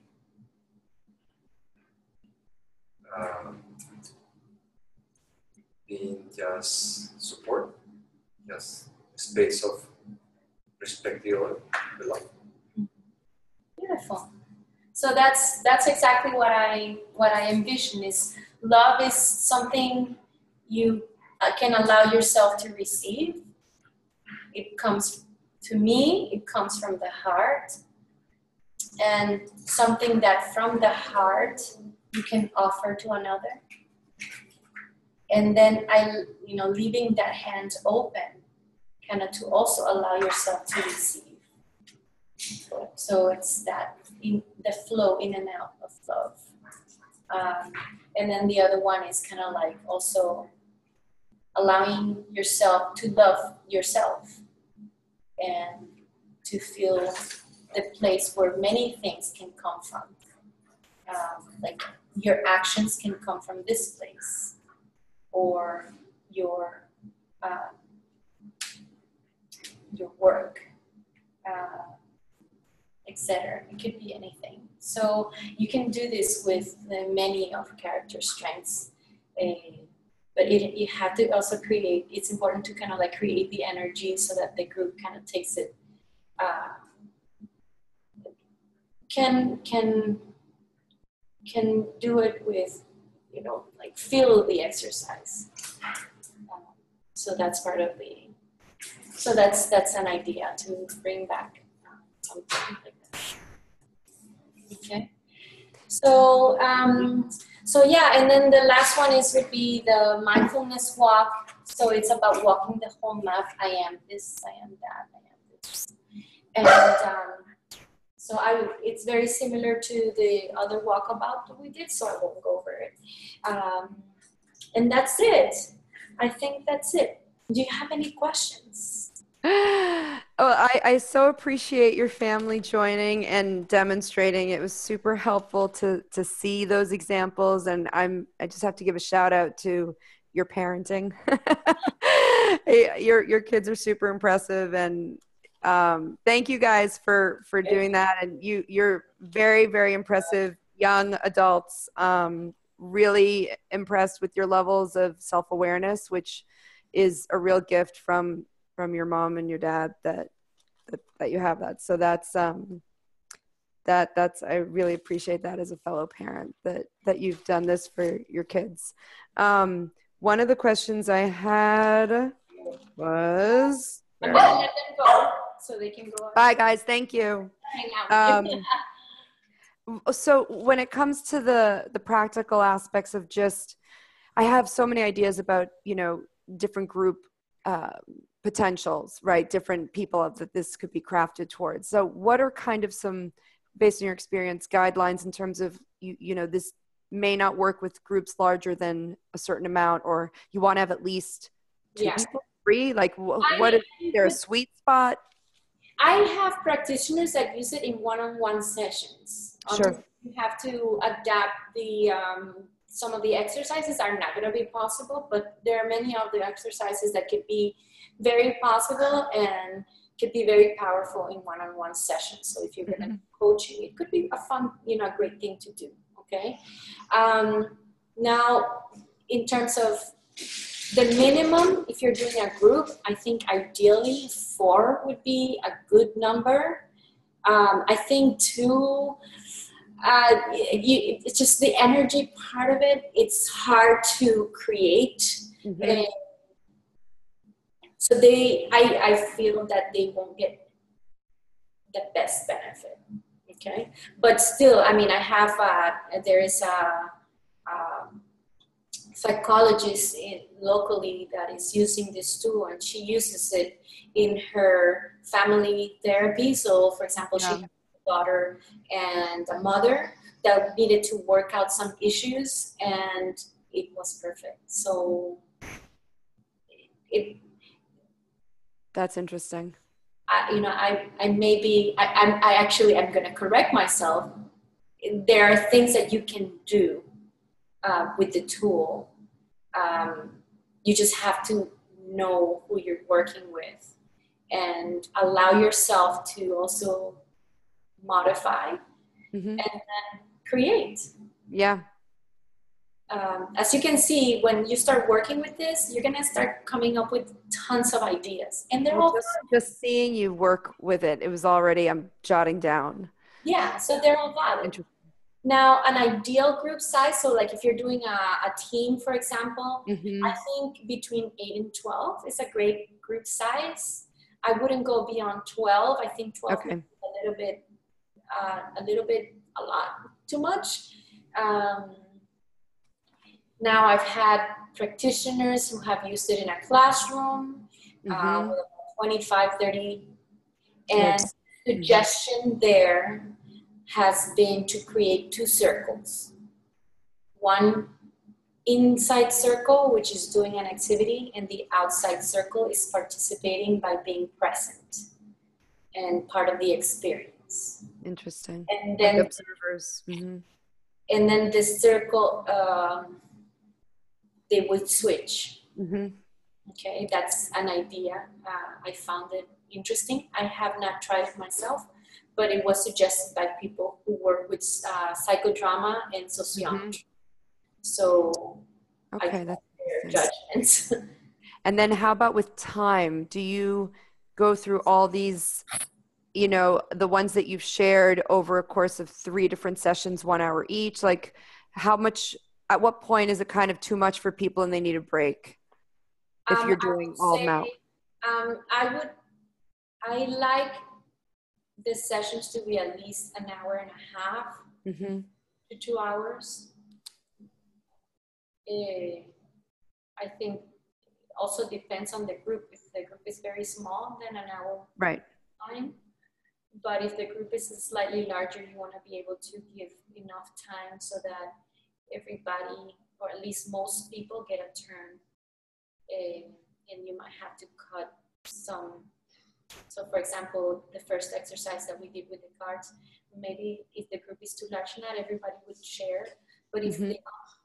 being just support, just space of respect the other, the life. Beautiful. So that's exactly what I envision. Is love is something you can allow yourself to receive. It comes to me. It comes from the heart, and something that from the heart you can offer to another. And then leaving that hand open, kind of to also allow yourself to receive. So it's that in the flow in and out of love. And then the other one is kind of like also allowing yourself to love yourself and to feel the place where many things can come from. Like your actions can come from this place, or your work, etc. It could be anything. So you can do this with many of character strengths, but you have to also create. It's important to kind of like create the energy so that the group kind of takes it. Can do it with, like feel the exercise. So that's part of the. So that's an idea to bring back something like that. Okay. So yeah, and then the last one would be the mindfulness walk. So it's about walking the whole map. I am this, I am that, I am this, and so it's very similar to the other walkabout that we did. So I won't go over it. And that's it. I think that's it. Do you have any questions? Oh, I so appreciate your family joining and demonstrating. It was super helpful to see those examples, and I just have to give a shout out to your parenting. Your kids are super impressive, and thank you guys for doing that. And you're very, very impressive young adults. Really impressed with your levels of self-awareness, which is a real gift from your mom and your dad that you have that. So that's I really appreciate that as a fellow parent that you've done this for your kids. One of the questions I had was. I'm gonna let them go so they can go Bye, guys. Thank you. hang out with you. So when it comes to the practical aspects of just, I have so many ideas about, you know, different group potentials, right? Different people that this could be crafted towards. So what are kind of some, based on your experience, guidelines in terms of, you know, this may not work with groups larger than a certain amount, or you want to have at least two people, three? Like what is there a sweet spot? I have practitioners that use it in one-on-one sessions. Sure. You have to adapt the, some of the exercises are not going to be possible, but there are many of the exercises that could be very possible and could be very powerful in one-on-one sessions. So if you're going to coaching, it could be a fun, you know, great thing to do. Okay. Now, in terms of the minimum, if you're doing a group, I think ideally 4 would be a good number. I think 2, it's just the energy part of it. It's hard to create. And so I feel that they won't get the best benefit. Okay. But still, I mean, I have, there is a psychologist locally that is using this tool, and she uses it in her family therapy. So for example, she has a daughter and a mother that needed to work out some issues, and it was perfect. So That's interesting. you know, I actually, I'm going to correct myself. There are things that you can do with the tool. You just have to know who you're working with and allow yourself to also modify and then create. Yeah. As you can see, when you start working with this, you're going to start coming up with tons of ideas. And they're all just seeing you work with it. It was already, I'm jotting down. Yeah, so they're all valid. Now, an ideal group size, so like if you're doing a team, for example, I think between 8 and 12 is a great group size. I wouldn't go beyond 12. I think 12 is a lot too much. Now I've had practitioners who have used it in a classroom with about 25, 30, and suggestion there has been to create 2 circles. One inside circle, which is doing an activity, and the outside circle is participating by being present and part of the experience. Interesting. And then like observers. And then this circle, they would switch. Okay, that's an idea. I found it interesting. I have not tried it myself, but it was suggested by people who work with psychodrama and sociology. So okay, that's their judgments. And then how about with time? Do you go through all these, you know, the ones that you've shared over a course of 3 different sessions, 1 hour each? Like how much, at what point is it kind of too much for people and they need a break? If you're doing all them out. I like the sessions to be at least an hour and a half to 2 hours. I think also depends on the group. If the group is very small, then an hour time. But if the group is slightly larger, you want to be able to give enough time so that everybody, or at least most people, get a turn. And you might have to cut some. So for example, the first exercise that we did with the cards, maybe if the group is too large, not everybody would share. But if they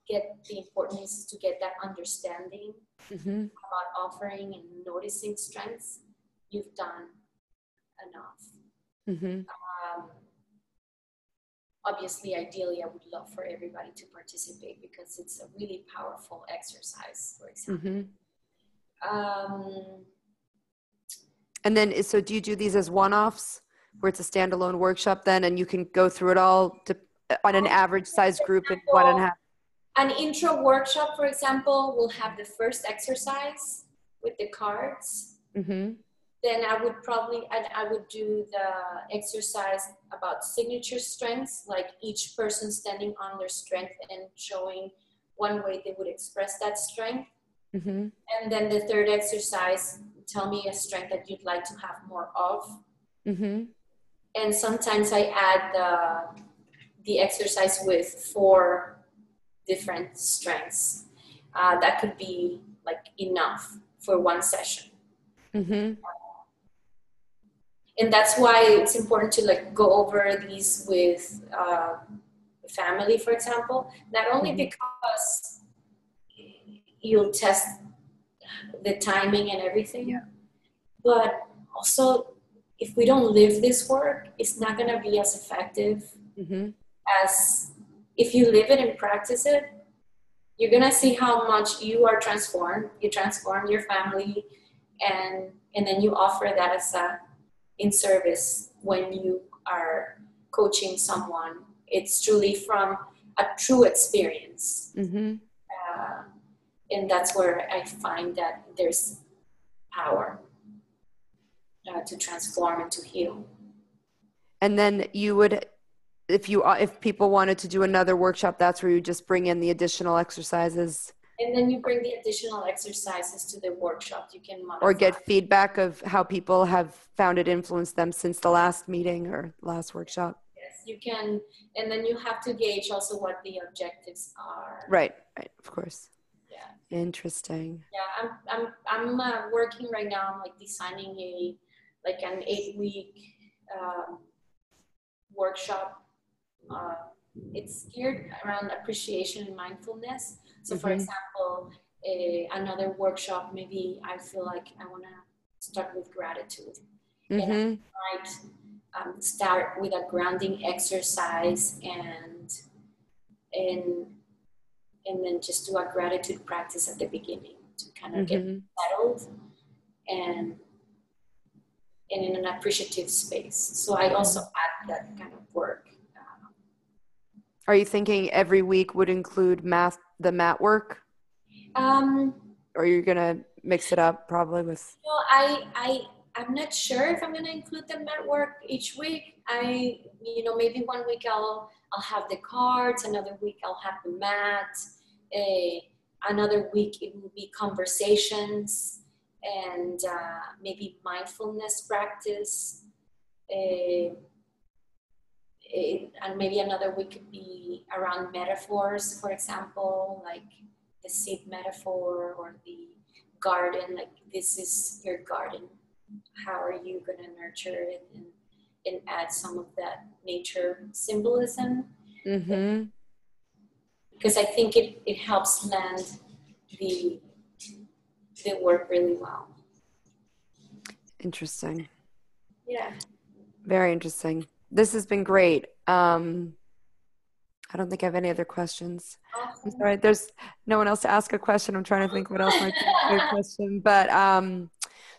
get, the importance is to get that understanding about offering and noticing strengths, you've done enough. Obviously, ideally, I would love for everybody to participate because it's a really powerful exercise, for example. And then, so do you do these as one-offs where it's a standalone workshop then, and you can go through it all on an average size group in 1.5? An intro workshop, for example, will have the first exercise, with the cards. Mm-hmm. Then I would do the exercise about signature strengths, like each person standing on their strength and showing one way they would express that strength. Mm-hmm. And then the third exercise, tell me a strength that you'd like to have more of. Mm-hmm. And sometimes I add the exercise with 4 different strengths. That could be like enough for one session. Mm-hmm. And that's why it's important to like go over these with family, for example, not only because you'll test the timing and everything, but also if we don't live this work, it's not going to be as effective as if you live it and practice it. You're going to see how much you are transformed. You transform your family, and then you offer that as a in service when you are coaching someone. It's truly from a true experience. And that's where I find that there's power to transform and to heal. And then you would, if people wanted to do another workshop, that's where you just bring in the additional exercises. And then you bring the additional exercises to the workshop. You can modify. Or get feedback of how people have found it influenced them since the last meeting or last workshop. Yes, you can. And then you have to gauge also what the objectives are. Right, of course. Yeah. Interesting. Yeah, I'm working right now. I'm like designing an 8-week workshop. It's geared around appreciation and mindfulness. So for example, another workshop, maybe I feel like I want to start with gratitude. And I might start with a grounding exercise and then just do a gratitude practice at the beginning to kind of get settled and in an appreciative space. So I also add that kind of work. Are you thinking every week would include the mat work? Or you're gonna mix it up probably with? No, I'm not sure if I'm gonna include the mat work each week. Maybe one week I'll have the cards, another week I'll have the mat, another week it will be conversations and maybe mindfulness practice. And maybe another week could be around metaphors, for example, like the seed metaphor or the garden, like this is your garden. How are you going to nurture it and add some of that nature symbolism? Because I think it helps land the work really well. Interesting. Yeah. Very interesting. This has been great. I don't think I have any other questions. I'm sorry, there's no one else to ask a question. I'm trying to think what else might be a good question. But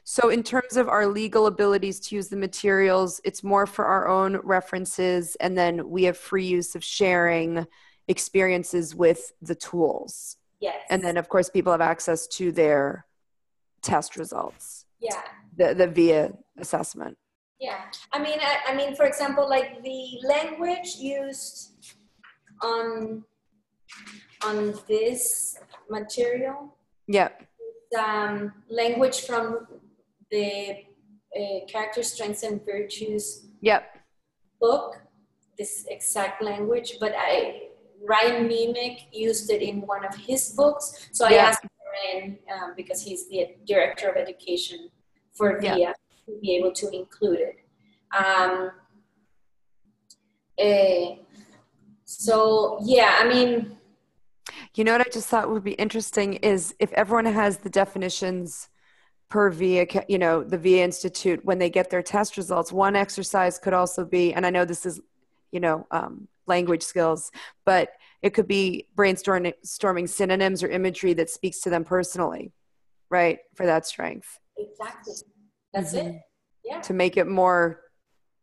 so in terms of our legal abilities to use the materials, it's more for our own references, and then we have free use of sharing experiences with the tools. Yes. And then, of course, people have access to their test results. Yeah. The VIA assessment. Yeah, I mean, for example, like the language used on this material. Yeah. Language from the Character Strengths and Virtues. Yep. Book, this exact language, but Ryan Mimic used it in one of his books. So I asked Ryan because he's the director of education for VIA. To be able to include it. So yeah, I mean. You know what I just thought would be interesting is if everyone has the definitions per VIA, the VIA Institute, when they get their test results, one exercise could also be, and I know this is, language skills, but it could be brainstorming synonyms or imagery that speaks to them personally, right? For that strength. Exactly. That's it. Yeah. To make it more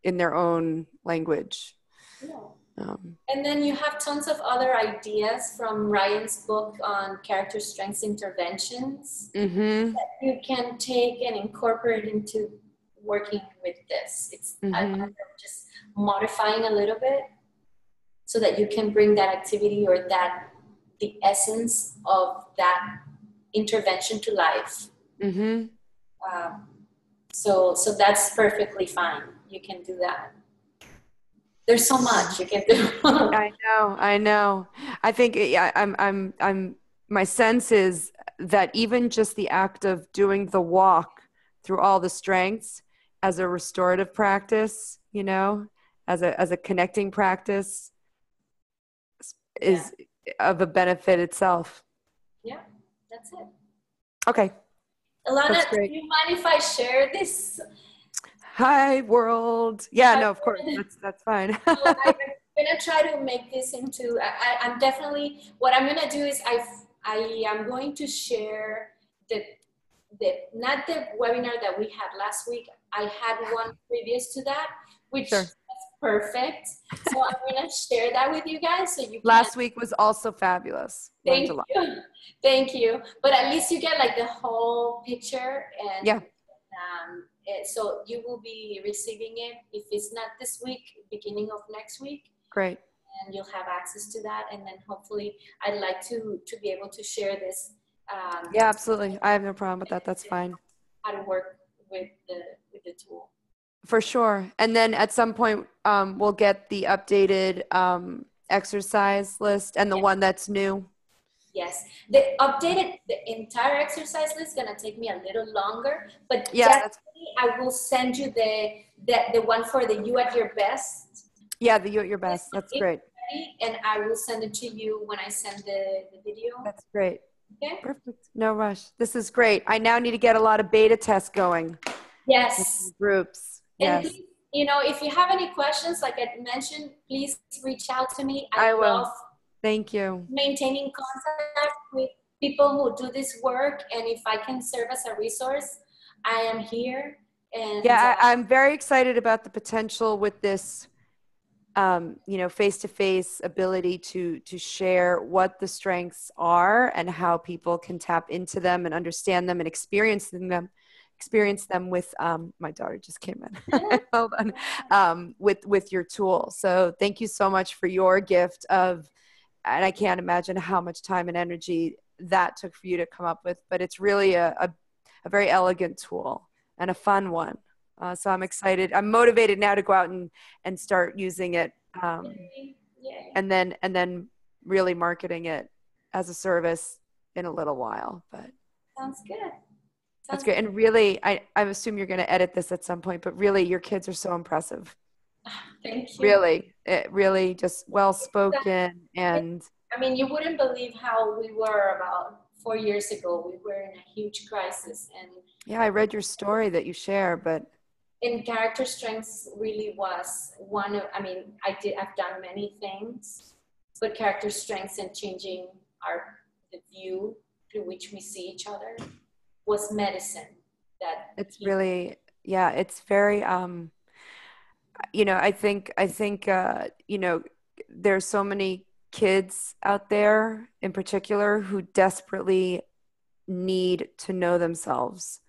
in their own language. Yeah. And then you have tons of other ideas from Ryan's book on character strengths interventions that you can take and incorporate into working with this. It's just modifying a little bit so that you can bring that activity or the essence of that intervention to life. So that's perfectly fine. You can do that. There's so much you can do. I know. I think my sense is that even just the act of doing the walk through all the strengths as a restorative practice, you know, as a connecting practice is of a benefit itself. Yeah, that's it. Okay. Alana, do you mind if I share this? Hi, world. Yeah, no, of course. That's fine. I'm going to try to make this into, I'm definitely, what I'm going to do is I am going to share not the webinar that we had last week. I had one previous to that, which was perfect. So I'm going to share that with you guys. So you Last week was also fabulous. Thank you. Thank you. But at least you get like the whole picture. And so you will be receiving it, if it's not this week, beginning of next week. Great. And you'll have access to that. And then hopefully I'd like to be able to share this. Yeah, absolutely. I have no problem with that. That's fine. How to work with the tool. For sure. And then at some point, we'll get the updated exercise list and the one that's new. Yes, the entire exercise list is gonna take me a little longer, but definitely I will send you the one for the you at your best. Yeah, the you at your best. That's great. And I will send it to you when I send the video. That's great. Okay. Perfect. No rush. This is great. I now need to get a lot of beta tests going. Yes. Groups. And yes. Please, you know, if you have any questions, like I mentioned, please reach out to me. I will. Thank you. Maintaining contact with people who do this work, and if I can serve as a resource, I am here. And yeah, I'm very excited about the potential with this, you know, face-to-face ability to share what the strengths are and how people can tap into them and understand them and experience them with my daughter just came in. Hold on. With your tool. So thank you so much for your gift of. And I can't imagine how much time and energy that took for you to come up with, but it's really a very elegant tool and a fun one. So I'm excited. I'm motivated now to go out and start using it, and then really marketing it as a service in a little while. But sounds good. That's great. And really, I assume you're going to edit this at some point, but really, your kids are so impressive. Thank you. Really just well-spoken. And I mean, you wouldn't believe how we were about 4 years ago. We were in a huge crisis. And yeah, I read your story that you share, but in character strengths really was one of, I mean, I've done many things, but character strengths and changing the view through which we see each other was medicine. It's really, yeah, it's very, you know, I think, you know, there's so many kids out there in particular who desperately need to know themselves,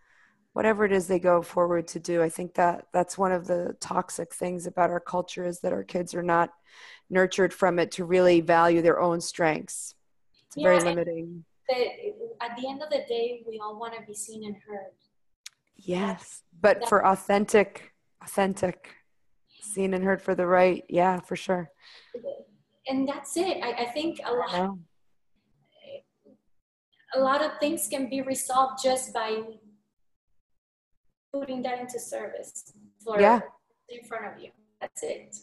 whatever it is they go forward to do. I think that's one of the toxic things about our culture is that our kids are not nurtured from it to really value their own strengths. It's very limiting. At the end of the day, we all want to be seen and heard. Yes, but for authentic, seen and heard for the right, yeah, for sure. And that's it. I think a lot of things can be resolved just by putting that into service in front of you. That's it.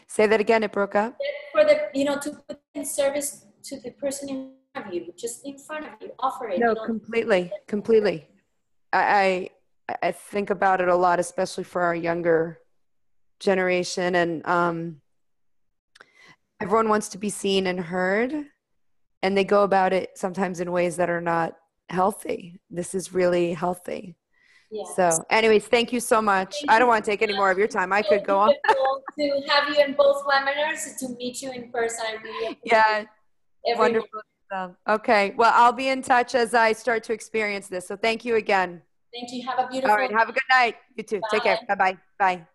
Say that again, it broke up. For to put in service to the person in front of you, just in front of you, offer it. No, completely. I think about it a lot, especially for our younger generation, and everyone wants to be seen and heard, and they go about it sometimes in ways that are not healthy. This is really healthy. Yeah. So anyways, thank you so much. I don't want to take any more of your time. I could go on. To have you in both webinars, to meet you in person. I really appreciate Yeah, every wonderful. Okay, well, I'll be in touch as I start to experience this. So thank you again. Thank you. Have a beautiful All right, have a good night. You too. Take care. Bye. Bye-bye. Bye.